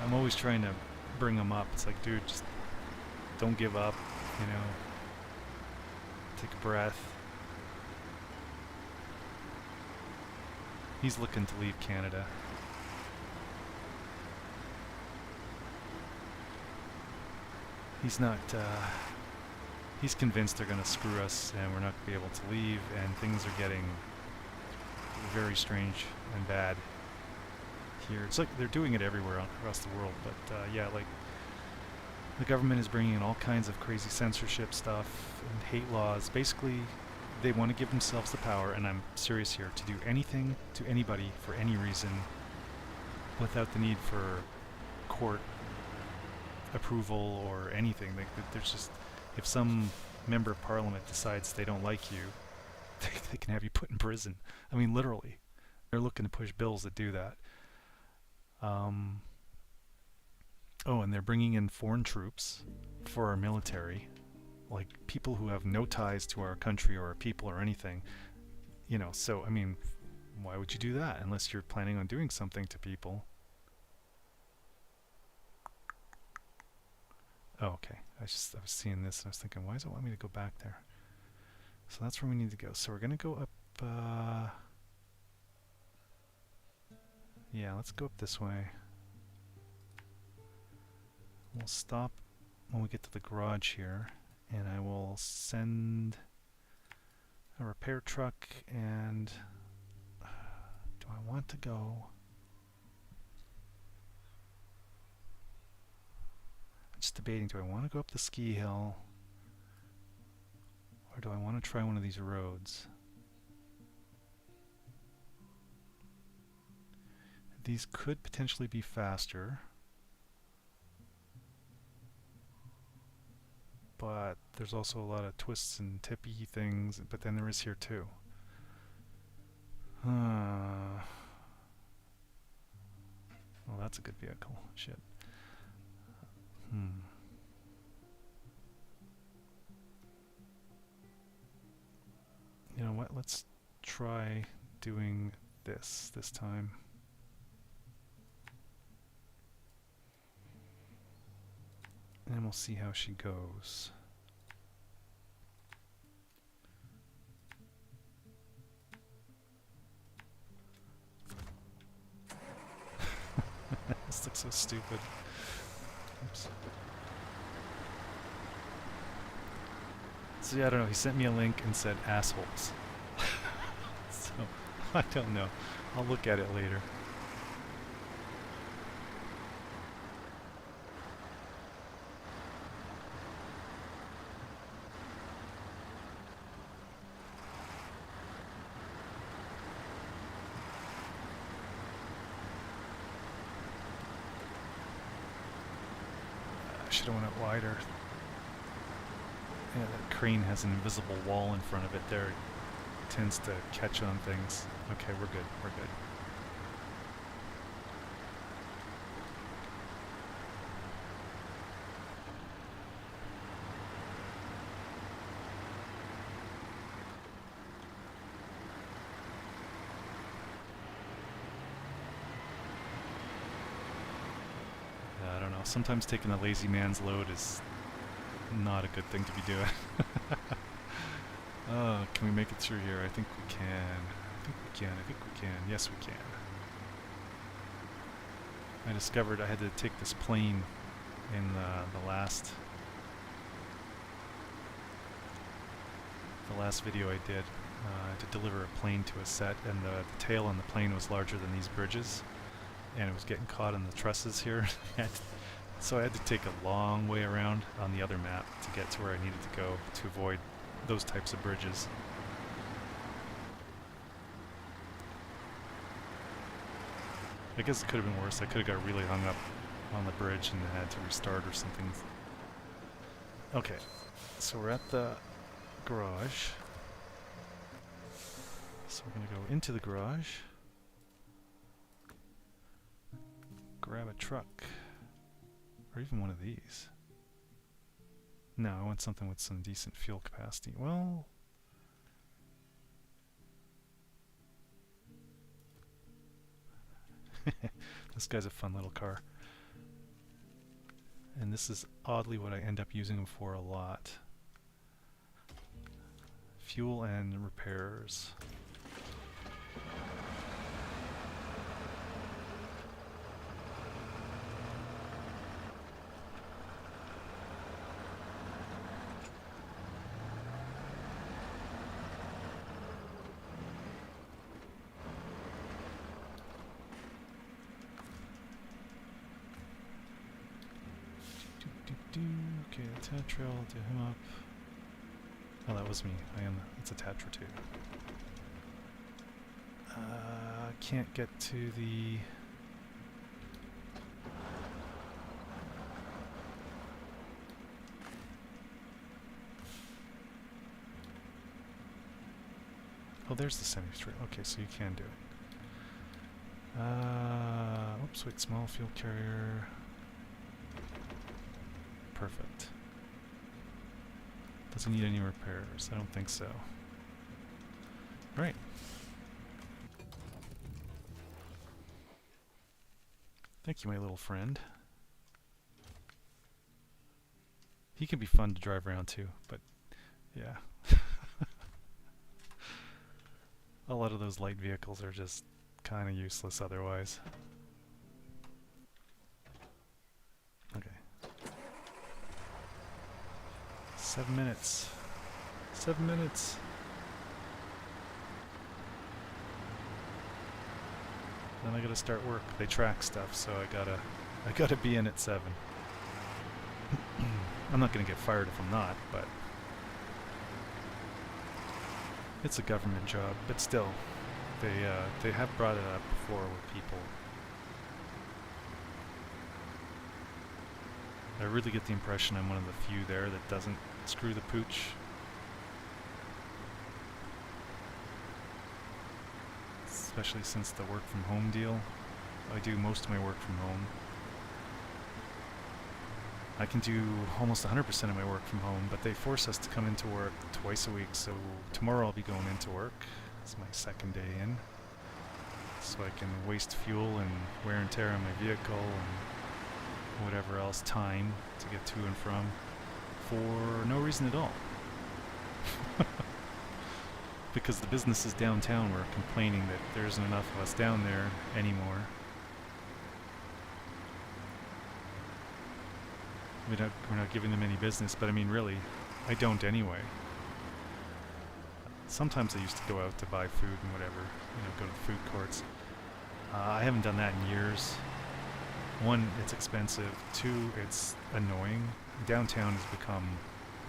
[SPEAKER 1] I'm always trying to bring him up. It's like, dude, just don't give up. You know, take a breath. He's looking to leave Canada. He's not, he's convinced they're going to screw us and we're not going to be able to leave, and things are getting very strange and bad here. It's like they're doing it everywhere across the world, but yeah, like the government is bringing in all kinds of crazy censorship stuff and hate laws. Basically, they want to give themselves the power, and I'm serious here, to do anything to anybody for any reason without the need for court approval or anything. There's just, if some member of parliament decides they don't like you, they can have you put in prison. I mean, literally. They're looking to push bills that do that. Oh, and they're bringing in foreign troops for our military, like people who have no ties to our country or our people or anything. You know, so, I mean, why would you do that unless you're planning on doing something to people? Oh, okay. I was seeing this and I was thinking, why does it want me to go back there? So that's where we need to go. So we're going to go up, yeah, let's go up this way. We'll stop when we get to the garage here, and I will send a repair truck, and do I want to go? I'm just debating, do I want to go up the ski hill, or do I want to try one of these roads? These could potentially be faster, but there's also a lot of twists and tippy things, but then there is here too. Well, that's a good vehicle. Shit. You know what? Let's try doing this time. And we'll see how she goes. This looks so stupid. Oops. So yeah, I don't know, he sent me a link and said assholes. So, I don't know. I'll look at it later. I should have went out wider. Yeah, that crane has an invisible wall in front of it there. It tends to catch on things. Okay, we're good. We're good. I don't know. Sometimes taking a lazy man's load is not a good thing to be doing. Can we make it through here? I think we can. I think we can. I think we can. Yes, we can. I discovered I had to take this plane in the last video I did to deliver a plane to a set, and the tail on the plane was larger than these bridges, and it was getting caught in the trusses here. So I had to take a long way around on the other map to get to where I needed to go to avoid those types of bridges. I guess it could have been worse. I could have got really hung up on the bridge and had to restart or something. Okay, so we're at the garage. So we're going to go into the garage, grab a truck, or even one of these. No, I want something with some decent fuel capacity. Well, this guy's a fun little car. And this is oddly what I end up using them for a lot. Fuel and repairs. Okay, the Tatra, I'll do him up. Oh, that was me. It's a Tatra too. Can't get to the... Oh, there's the semi-straight. Okay, so you can do it. Oops, wait, small fuel carrier. Perfect. Doesn't need any repairs. I don't think so. Alright. Thank you, my little friend. He can be fun to drive around too, but yeah. A lot of those light vehicles are just kind of useless otherwise. Okay. 7 minutes. 7 minutes. Then I gotta start work. They track stuff, so I gotta be in at 7. I'm not gonna get fired if I'm not, but it's a government job. But still, they have brought it up before with people. I really get the impression I'm one of the few there that doesn't screw the pooch. Especially since the work from home deal. I do most of my work from home. I can do almost 100% of my work from home, but they force us to come into work twice a week, so tomorrow I'll be going into work. It's my second day in. So I can waste fuel and wear and tear on my vehicle and whatever else, time to get to and from, for no reason at all. Because the businesses downtown were complaining that there isn't enough of us down there anymore. We're not giving them any business, but I mean really, I don't anyway. Sometimes I used to go out to buy food and whatever, you know, go to the food courts. I haven't done that in years. One, it's expensive. Two, it's annoying. Downtown has become,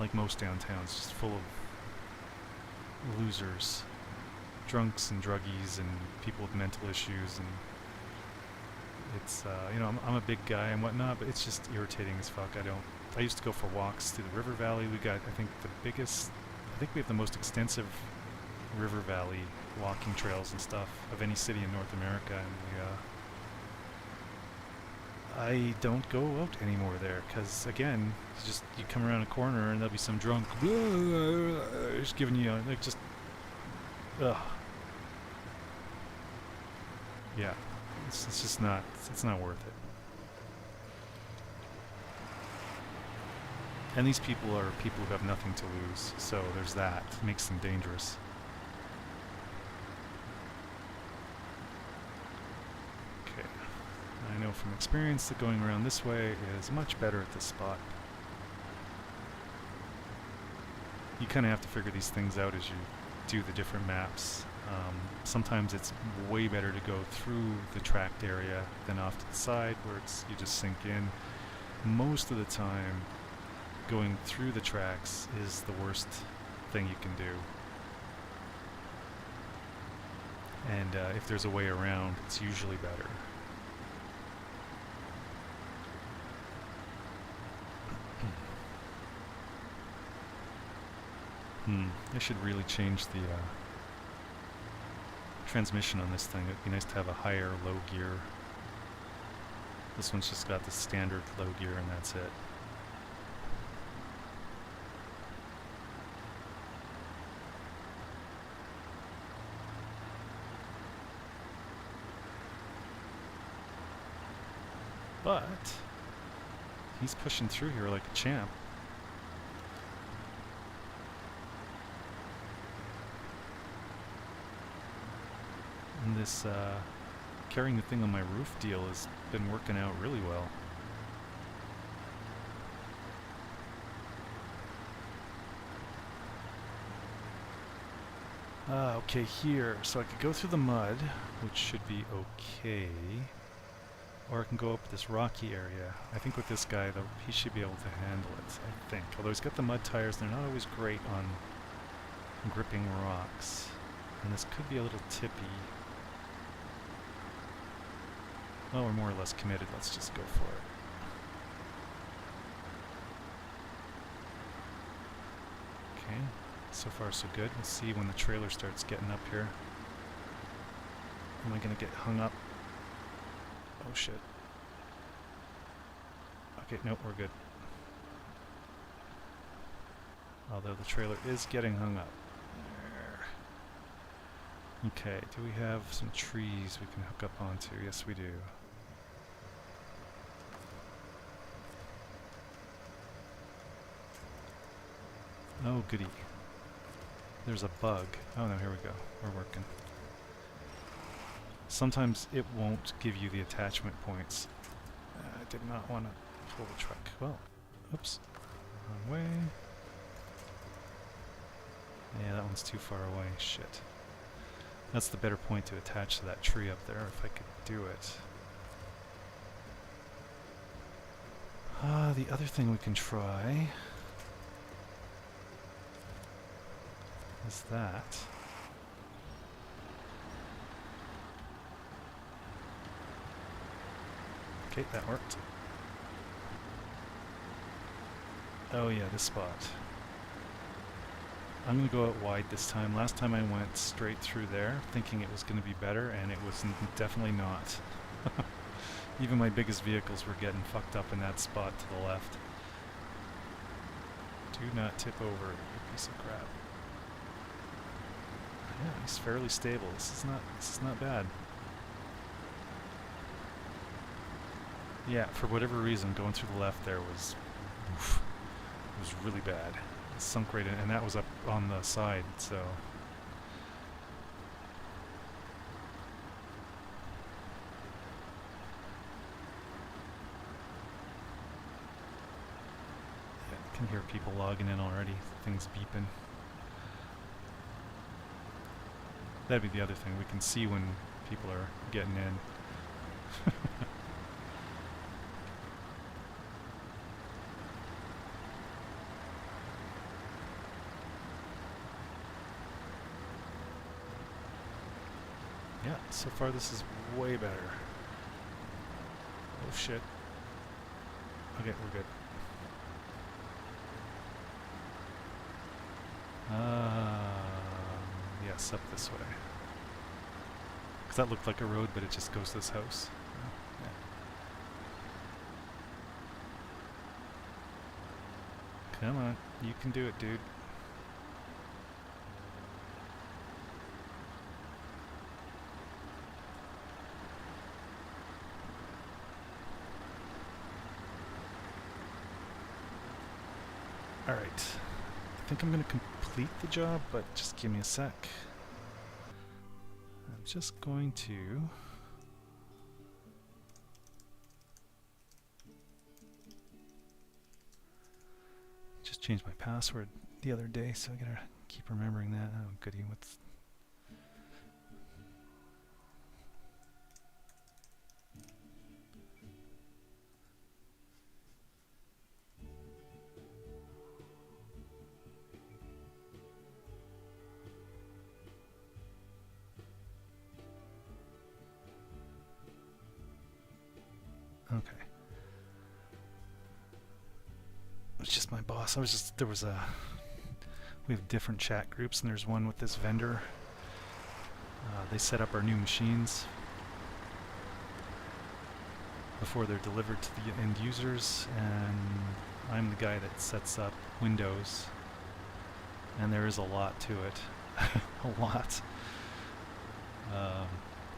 [SPEAKER 1] like most downtowns, just full of losers. Drunks and druggies and people with mental issues, and it's, you know, I'm a big guy and whatnot, but it's just irritating as fuck. I used to go for walks through the river valley. We got, I think we have the most extensive river valley walking trails and stuff of any city in North America, and I don't go out anymore there, because again, you come around a corner and there'll be some drunk just giving you, like, just, ugh. Yeah, it's just not, it's not worth it. And these people are people who have nothing to lose, so there's that. It makes them dangerous. Okay. I know from experience that going around this way is much better at this spot. You kind of have to figure these things out as you do the different maps. Sometimes it's way better to go through the tracked area than off to the side where you just sink in. Most of the time, going through the tracks is the worst thing you can do. And if there's a way around, it's usually better. I should really change the transmission on this thing. It'd be nice to have a higher low gear. This one's just got the standard low gear and that's it. But He's pushing through here like a champ. And this carrying the thing on my roof deal has been working out really well. Okay, here. So I could go through the mud, which should be okay. Or I can go up this rocky area. I think with this guy, though, he should be able to handle it, I think. Although he's got the mud tires, they're not always great on gripping rocks. And this could be a little tippy. Well, we're more or less committed. Let's just go for it. Okay, so far so good. We'll see when the trailer starts getting up here. Am I going to get hung up? Oh shit. Okay, nope, we're good. Although the trailer is getting hung up. There. Okay, do we have some trees we can hook up onto? Yes, we do. Oh, goody. There's a bug. Oh no, here we go. We're working. Sometimes it won't give you the attachment points. I did not want to pull the truck. Well, oops. Wrong way. Yeah, that one's too far away. Shit. That's the better point to attach to that tree up there, if I could do it. The other thing we can try is that. Okay, that worked. Oh yeah, this spot. I'm going to go out wide this time. Last time I went straight through there, thinking it was going to be better, and it was definitely not. Even my biggest vehicles were getting fucked up in that spot to the left. Do not tip over, you piece of crap. Yeah, he's fairly stable. This is not bad. Yeah, for whatever reason, going through the left there was, oof, it was really bad. It sunk right in, and that was up on the side, so. Yeah, I can hear people logging in already, things beeping. That'd be the other thing, we can see when people are getting in. Yeah, so far this is way better. Oh shit. Okay, we're good. Yes, up this way. Because that looked like a road, but it just goes to this house. Yeah. Come on, you can do it, dude. Alright, I think I'm going to complete the job, but just give me a sec. I'm just going to just change my password the other day, so I gotta keep remembering that. Oh goody, what's... Okay. It's just my boss. There was we have different chat groups, and there's one with this vendor. They set up our new machines before they're delivered to the end users, and I'm the guy that sets up Windows, and there is a lot to it. A lot.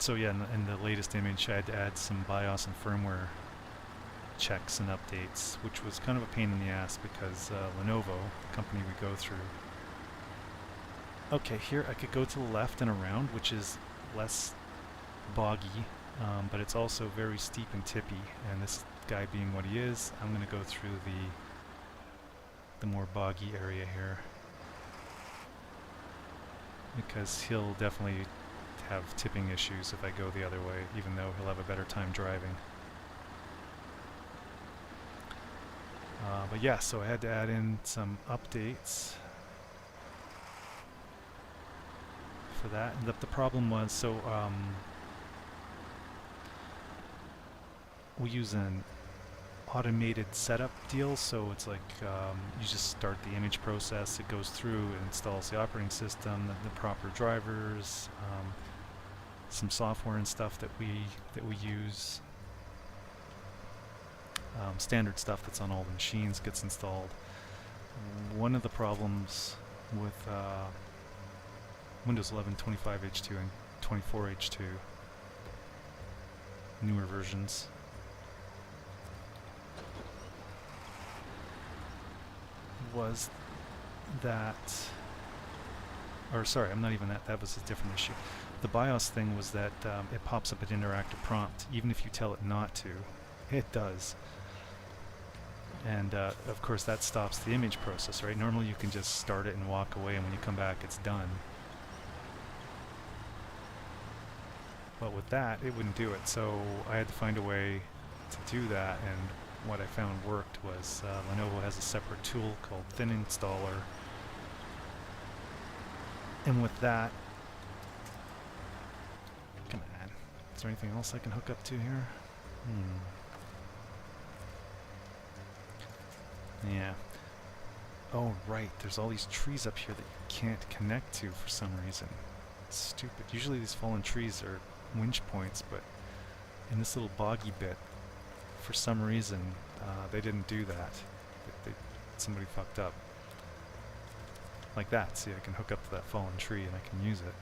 [SPEAKER 1] So yeah, in the latest image I had to add some BIOS and firmware checks and updates, which was kind of a pain in the ass because Lenovo, the company we go through. Okay, here I could go to the left and around, which is less boggy, but it's also very steep and tippy, and this guy being what he is, I'm going to go through the more boggy area here, because he'll definitely have tipping issues if I go the other way, even though he'll have a better time driving. But yeah, so I had to add in some updates for that. And the problem was, so we use an automated setup deal, so it's like you just start the image process, it goes through, it installs the operating system, the proper drivers, some software and stuff that we use. Standard stuff that's on all the machines gets installed. One of the problems with Windows 11 25H2 and 24H2 newer versions was that, or sorry, I'm not even that was a different issue. The BIOS thing was that it pops up an interactive prompt, even if you tell it not to, it does. And of course that stops the image process, right? Normally you can just start it and walk away, and when you come back it's done. But with that, it wouldn't do it, so I had to find a way to do that, and what I found worked was Lenovo has a separate tool called Thin Installer, and with that, come on, is there anything else I can hook up to here? Yeah. Oh right, there's all these trees up here that you can't connect to for some reason. It's stupid. Usually these fallen trees are winch points, but in this little boggy bit, for some reason, they didn't do that. Somebody fucked up. Like that. See, I can hook up to that fallen tree and I can use it.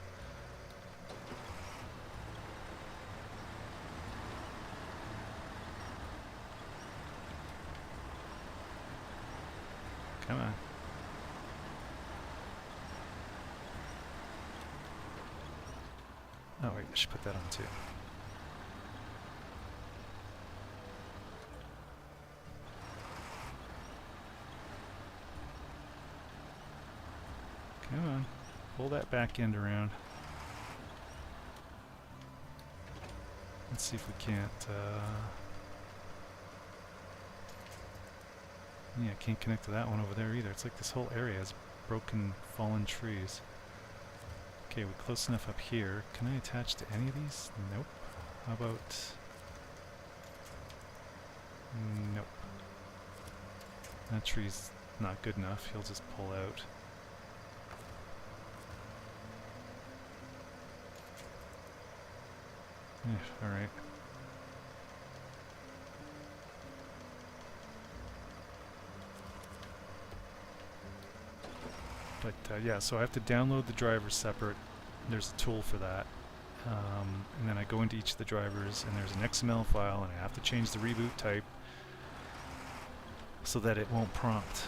[SPEAKER 1] Come on. Oh wait, I should put that on too. Come on, pull that back end around. Let's see if we can't, yeah, I can't connect to that one over there either. It's like this whole area has broken, fallen trees. Okay, we're close enough up here. Can I attach to any of these? Nope. How about... Nope. That tree's not good enough. He'll just pull out. Yeah, alright. But yeah, so I have to download the drivers separate. There's a tool for that. And then I go into each of the drivers, and there's an XML file, and I have to change the reboot type so that it won't prompt.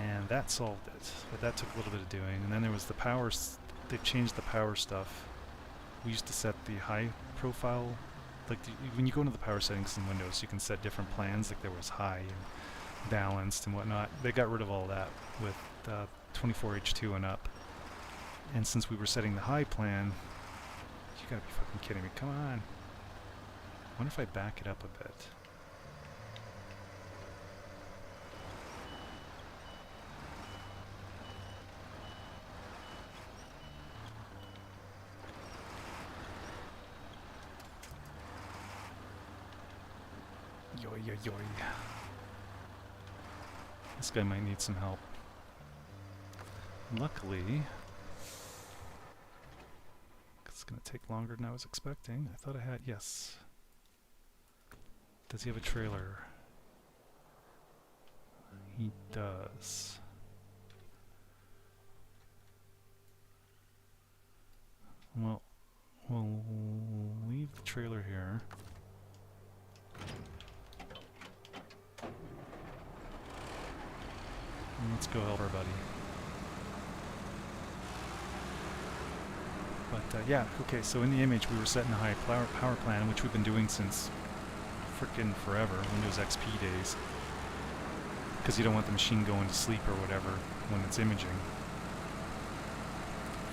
[SPEAKER 1] And that solved it, but that took a little bit of doing. And then there was the power, they've changed the power stuff. We used to set the high profile, like when you go into the power settings in Windows, you can set different plans, like there was high and balanced and whatnot. They got rid of all that with 24H2 and up. And since we were setting the high plan, you gotta be fucking kidding me, come on. I wonder if I back it up a bit. Yoy, yoy, yoy. This guy might need some help. Luckily, it's going to take longer than I was expecting. I thought I had, yes. Does he have a trailer? He does. Well, we'll leave the trailer here. Let's go help our buddy. But yeah, okay, so in the image we were setting a high power plan, which we've been doing since frickin' forever, Windows XP days. Because you don't want the machine going to sleep or whatever when it's imaging.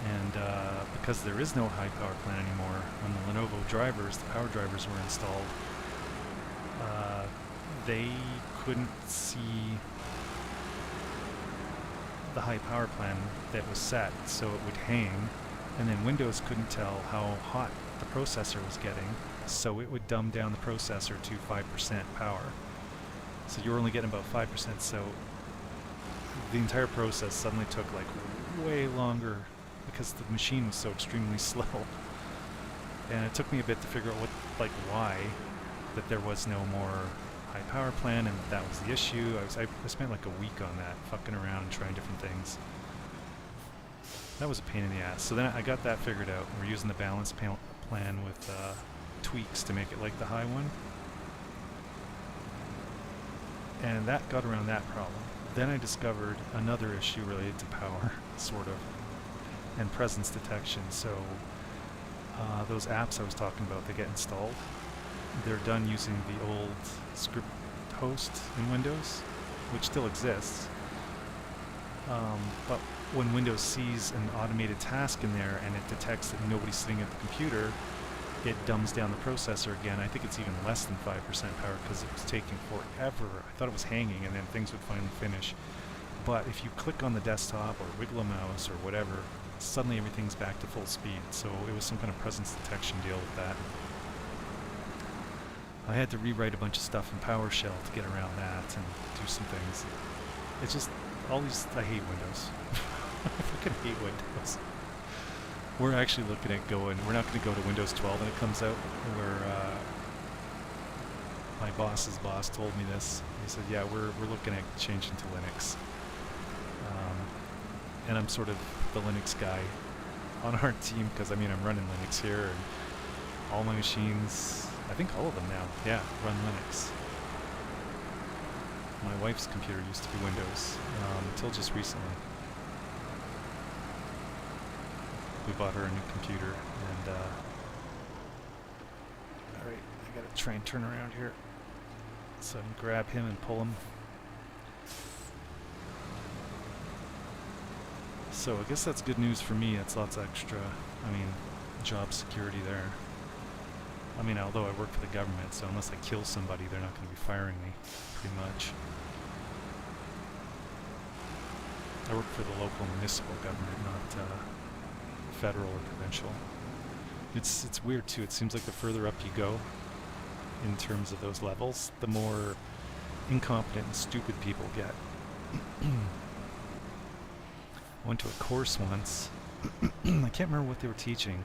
[SPEAKER 1] And because there is no high power plan anymore, when the Lenovo drivers, the power drivers were installed, they couldn't see the high power plan that was set, so it would hang, and then Windows couldn't tell how hot the processor was getting, so it would dumb down the processor to 5% power. So you were only getting about 5%, so the entire process suddenly took like way longer because the machine was so extremely slow. And it took me a bit to figure out why that there was no more high power plan, and that was the issue. I spent like a week on that, fucking around trying different things. That was a pain in the ass. So then I got that figured out. We're using the balance plan with tweaks to make it like the high one. And that got around that problem. Then I discovered another issue related to power, sort of, and presence detection. So those apps I was talking about, they get installed. They're done using the old script host in Windows, which still exists. But when Windows sees an automated task in there and it detects that nobody's sitting at the computer, it dumbs down the processor again. I think it's even less than 5% power because it was taking forever. I thought it was hanging and then things would finally finish. But if you click on the desktop or wiggle a mouse or whatever, suddenly everything's back to full speed. So it was some kind of presence detection deal with that. I had to rewrite a bunch of stuff in PowerShell to get around that and do some things. It's just all these. I hate Windows. I fucking hate Windows. We're actually looking at going. We're not going to go to Windows 12 when it comes out. Where my boss's boss told me this. He said, "Yeah, we're looking at changing to Linux." And I'm sort of the Linux guy on our team because I'm running Linux here, and all my machines. I think all of them now, yeah, run Linux. My wife's computer used to be Windows, until just recently. We bought her a new computer, and alright, I gotta try and turn around here so I can grab him and pull him. So I guess that's good news for me. That's lots of extra, job security there. Although I work for the government, so unless I kill somebody, they're not going to be firing me, pretty much. I work for the local municipal government, not federal or provincial. It's weird, too. It seems like the further up you go in terms of those levels, the more incompetent and stupid people get. I went to a course once. I can't remember what they were teaching.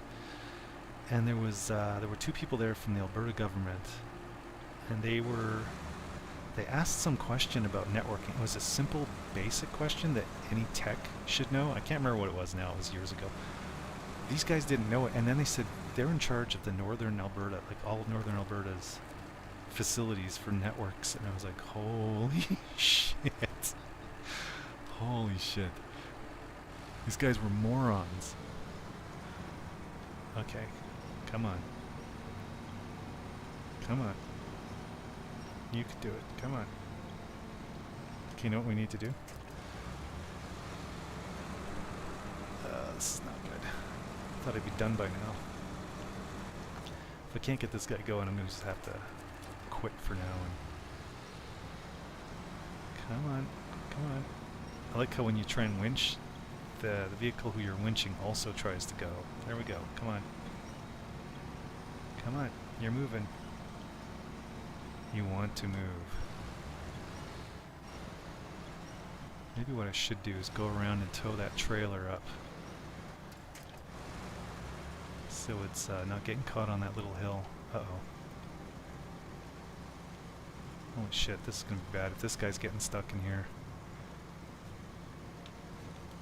[SPEAKER 1] And there were two people there from the Alberta government, and they asked some question about networking. It was a simple, basic question that any tech should know. I can't remember what it was now. It was years ago. These guys didn't know it, and then they said they're in charge of the Northern Alberta, like all of Northern Alberta's facilities for networks. And I was like, holy shit. Holy shit. These guys were morons. Okay. Come on. Come on. You can do it. Come on. Okay, you know what we need to do? This is not good. I thought I'd be done by now. If I can't get this guy going, I'm going to just have to quit for now. And come on. Come on. I like how when you try and winch, the vehicle who you're winching also tries to go. There we go. Come on. Come on, you're moving. You want to move. Maybe what I should do is go around and tow that trailer up, so it's not getting caught on that little hill. Uh-oh. Holy shit, this is gonna be bad if this guy's getting stuck in here.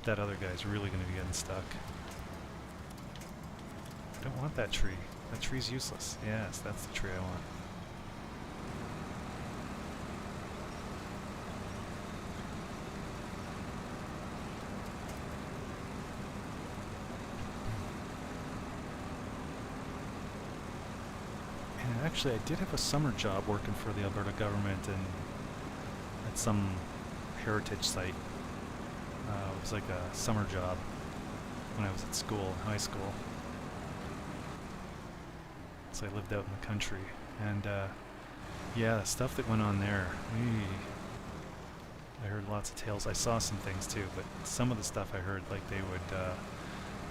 [SPEAKER 1] That other guy's really gonna be getting stuck. I don't want that tree. That tree's useless. Yes, that's the tree I want. actually, I did have a summer job working for the Alberta government and at some heritage site. It was like a summer job when I was at school, high school. So I lived out in the country, and yeah, the stuff that went on there, I heard lots of tales. I saw some things too, but some of the stuff I heard, like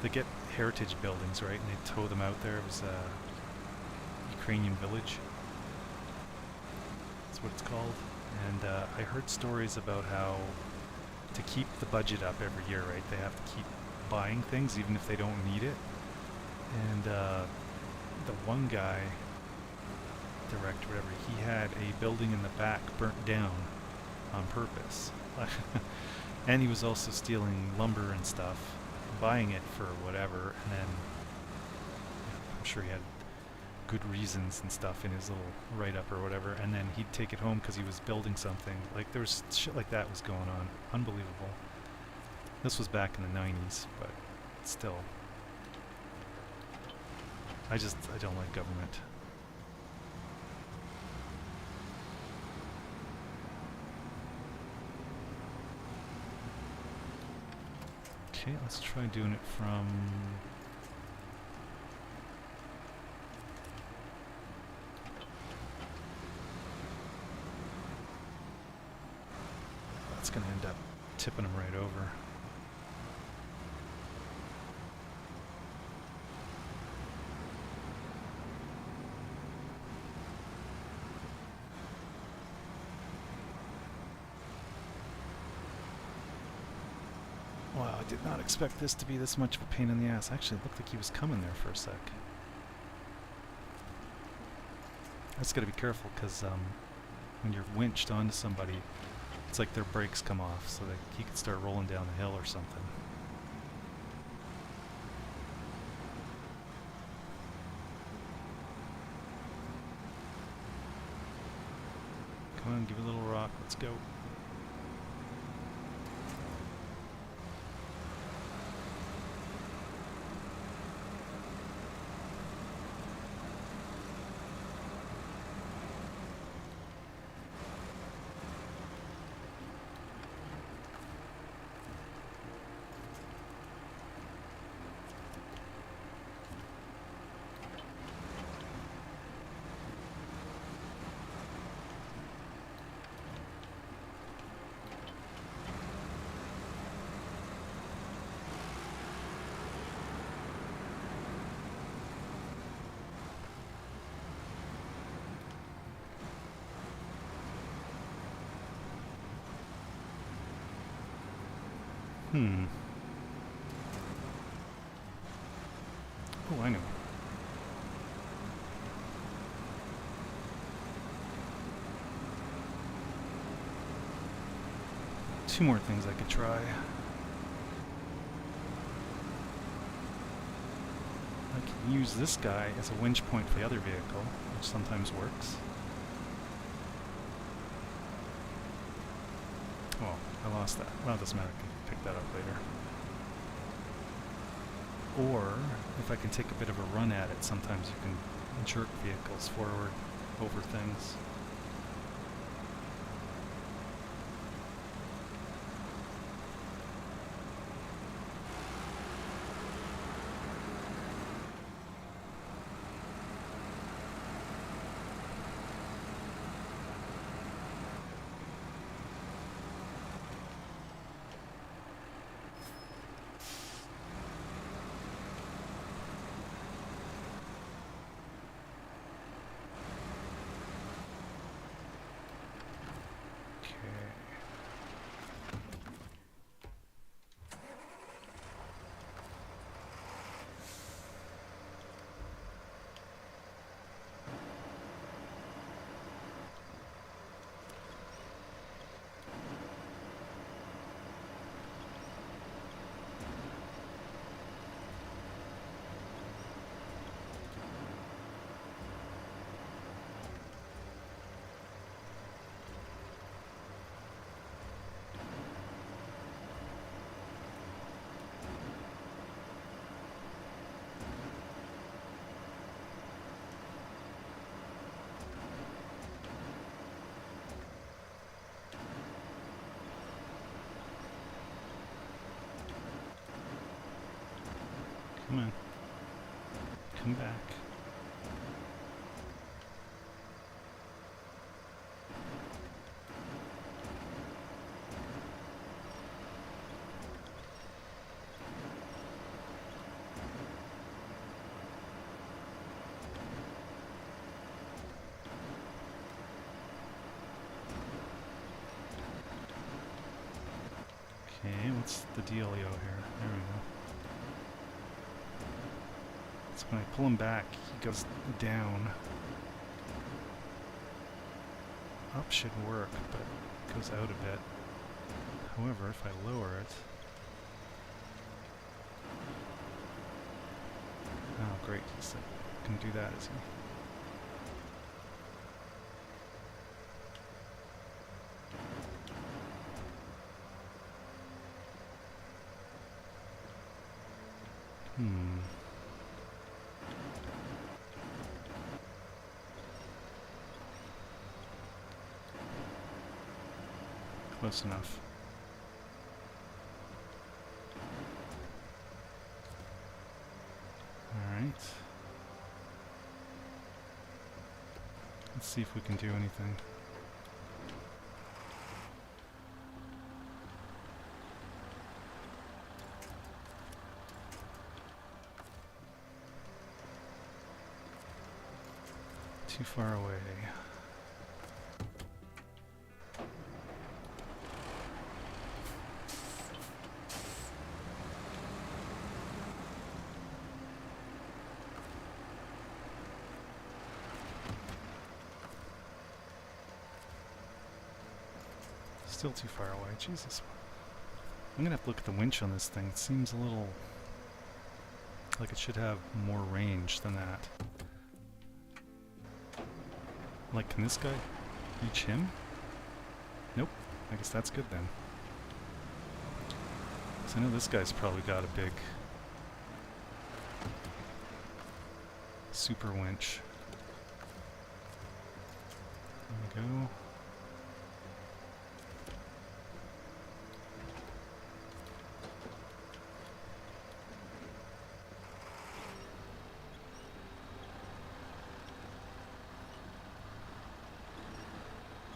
[SPEAKER 1] they get heritage buildings, right, and they tow them out there. It was a Ukrainian village. That's what it's called. And I heard stories about how to keep the budget up every year, right, they have to keep buying things even if they don't need it. And the one guy, director, whatever, he had a building in the back burnt down on purpose. And he was also stealing lumber and stuff, buying it for whatever, and then I'm sure he had good reasons and stuff in his little write-up or whatever, and then he'd take it home because he was building something. Like, there was shit like that was going on. Unbelievable. This was back in the 90s, but still. I don't like government. Okay, let's try doing it from... That's going to end up tipping them right over. Wow, I did not expect this to be this much of a pain in the ass. Actually, it looked like he was coming there for a sec. I just gotta be careful, because when you're winched onto somebody, it's like their brakes come off, so that he could start rolling down the hill or something. Come on, give it a little rock. Let's go. Oh, I know. Two more things I could try. I can use this guy as a winch point for the other vehicle, which sometimes works. Oh, I lost that. Well, it doesn't matter. I can pick that up later. Or, if I can take a bit of a run at it, sometimes you can jerk vehicles forward over things. Come on. Come back. Okay, what's the dealio here? There we go. So when I pull him back, he goes down. Up should work, but it goes out a bit. However, if I lower it... Oh, great. He's going to do that, is he? Close enough. Alright. Let's see if we can do anything. Too far away. Still too far away. Jesus. I'm gonna have to look at the winch on this thing. It seems a little like it should have more range than that. Like, can this guy reach him? Nope. I guess that's good then. So I know this guy's probably got a big super winch. There we go.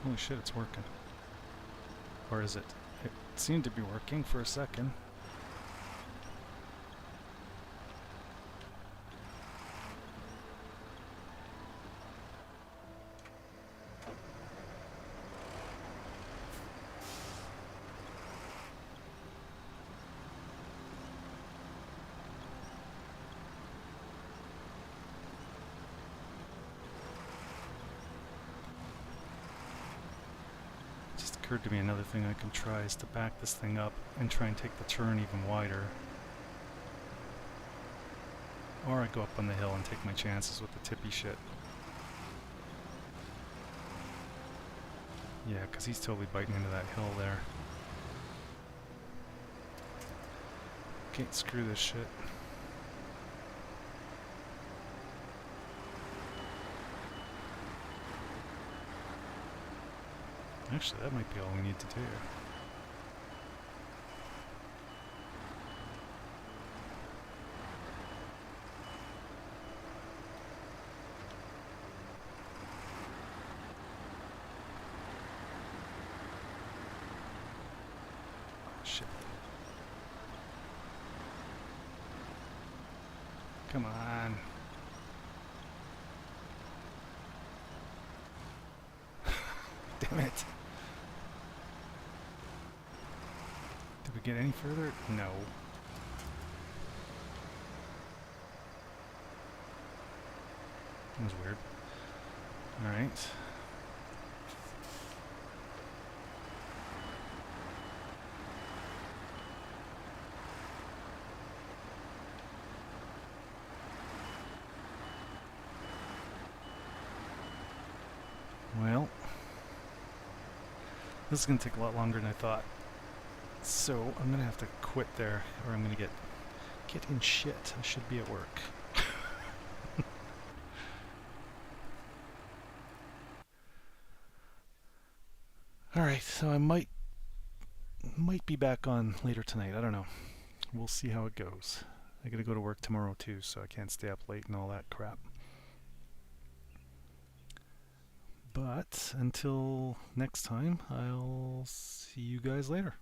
[SPEAKER 1] Holy shit, it's working. Or is it? It seemed to be working for a second. Occurred to me another thing I can try is to back this thing up and try and take the turn even wider. Or I go up on the hill and take my chances with the tippy shit. Yeah, because he's totally biting into that hill there. Can't screw this shit. Actually, that might be all we need to do. Oh, shit. Come on. Damn it. Did we get any further? No. That was weird. Alright. Well, this is going to take a lot longer than I thought. So I'm going to have to quit there, or I'm going to get in shit. I should be at work. Alright, so I might be back on later tonight. I don't know. We'll see how it goes. I gotta go to work tomorrow too, so I can't stay up late and all that crap. But until next time, I'll see you guys later.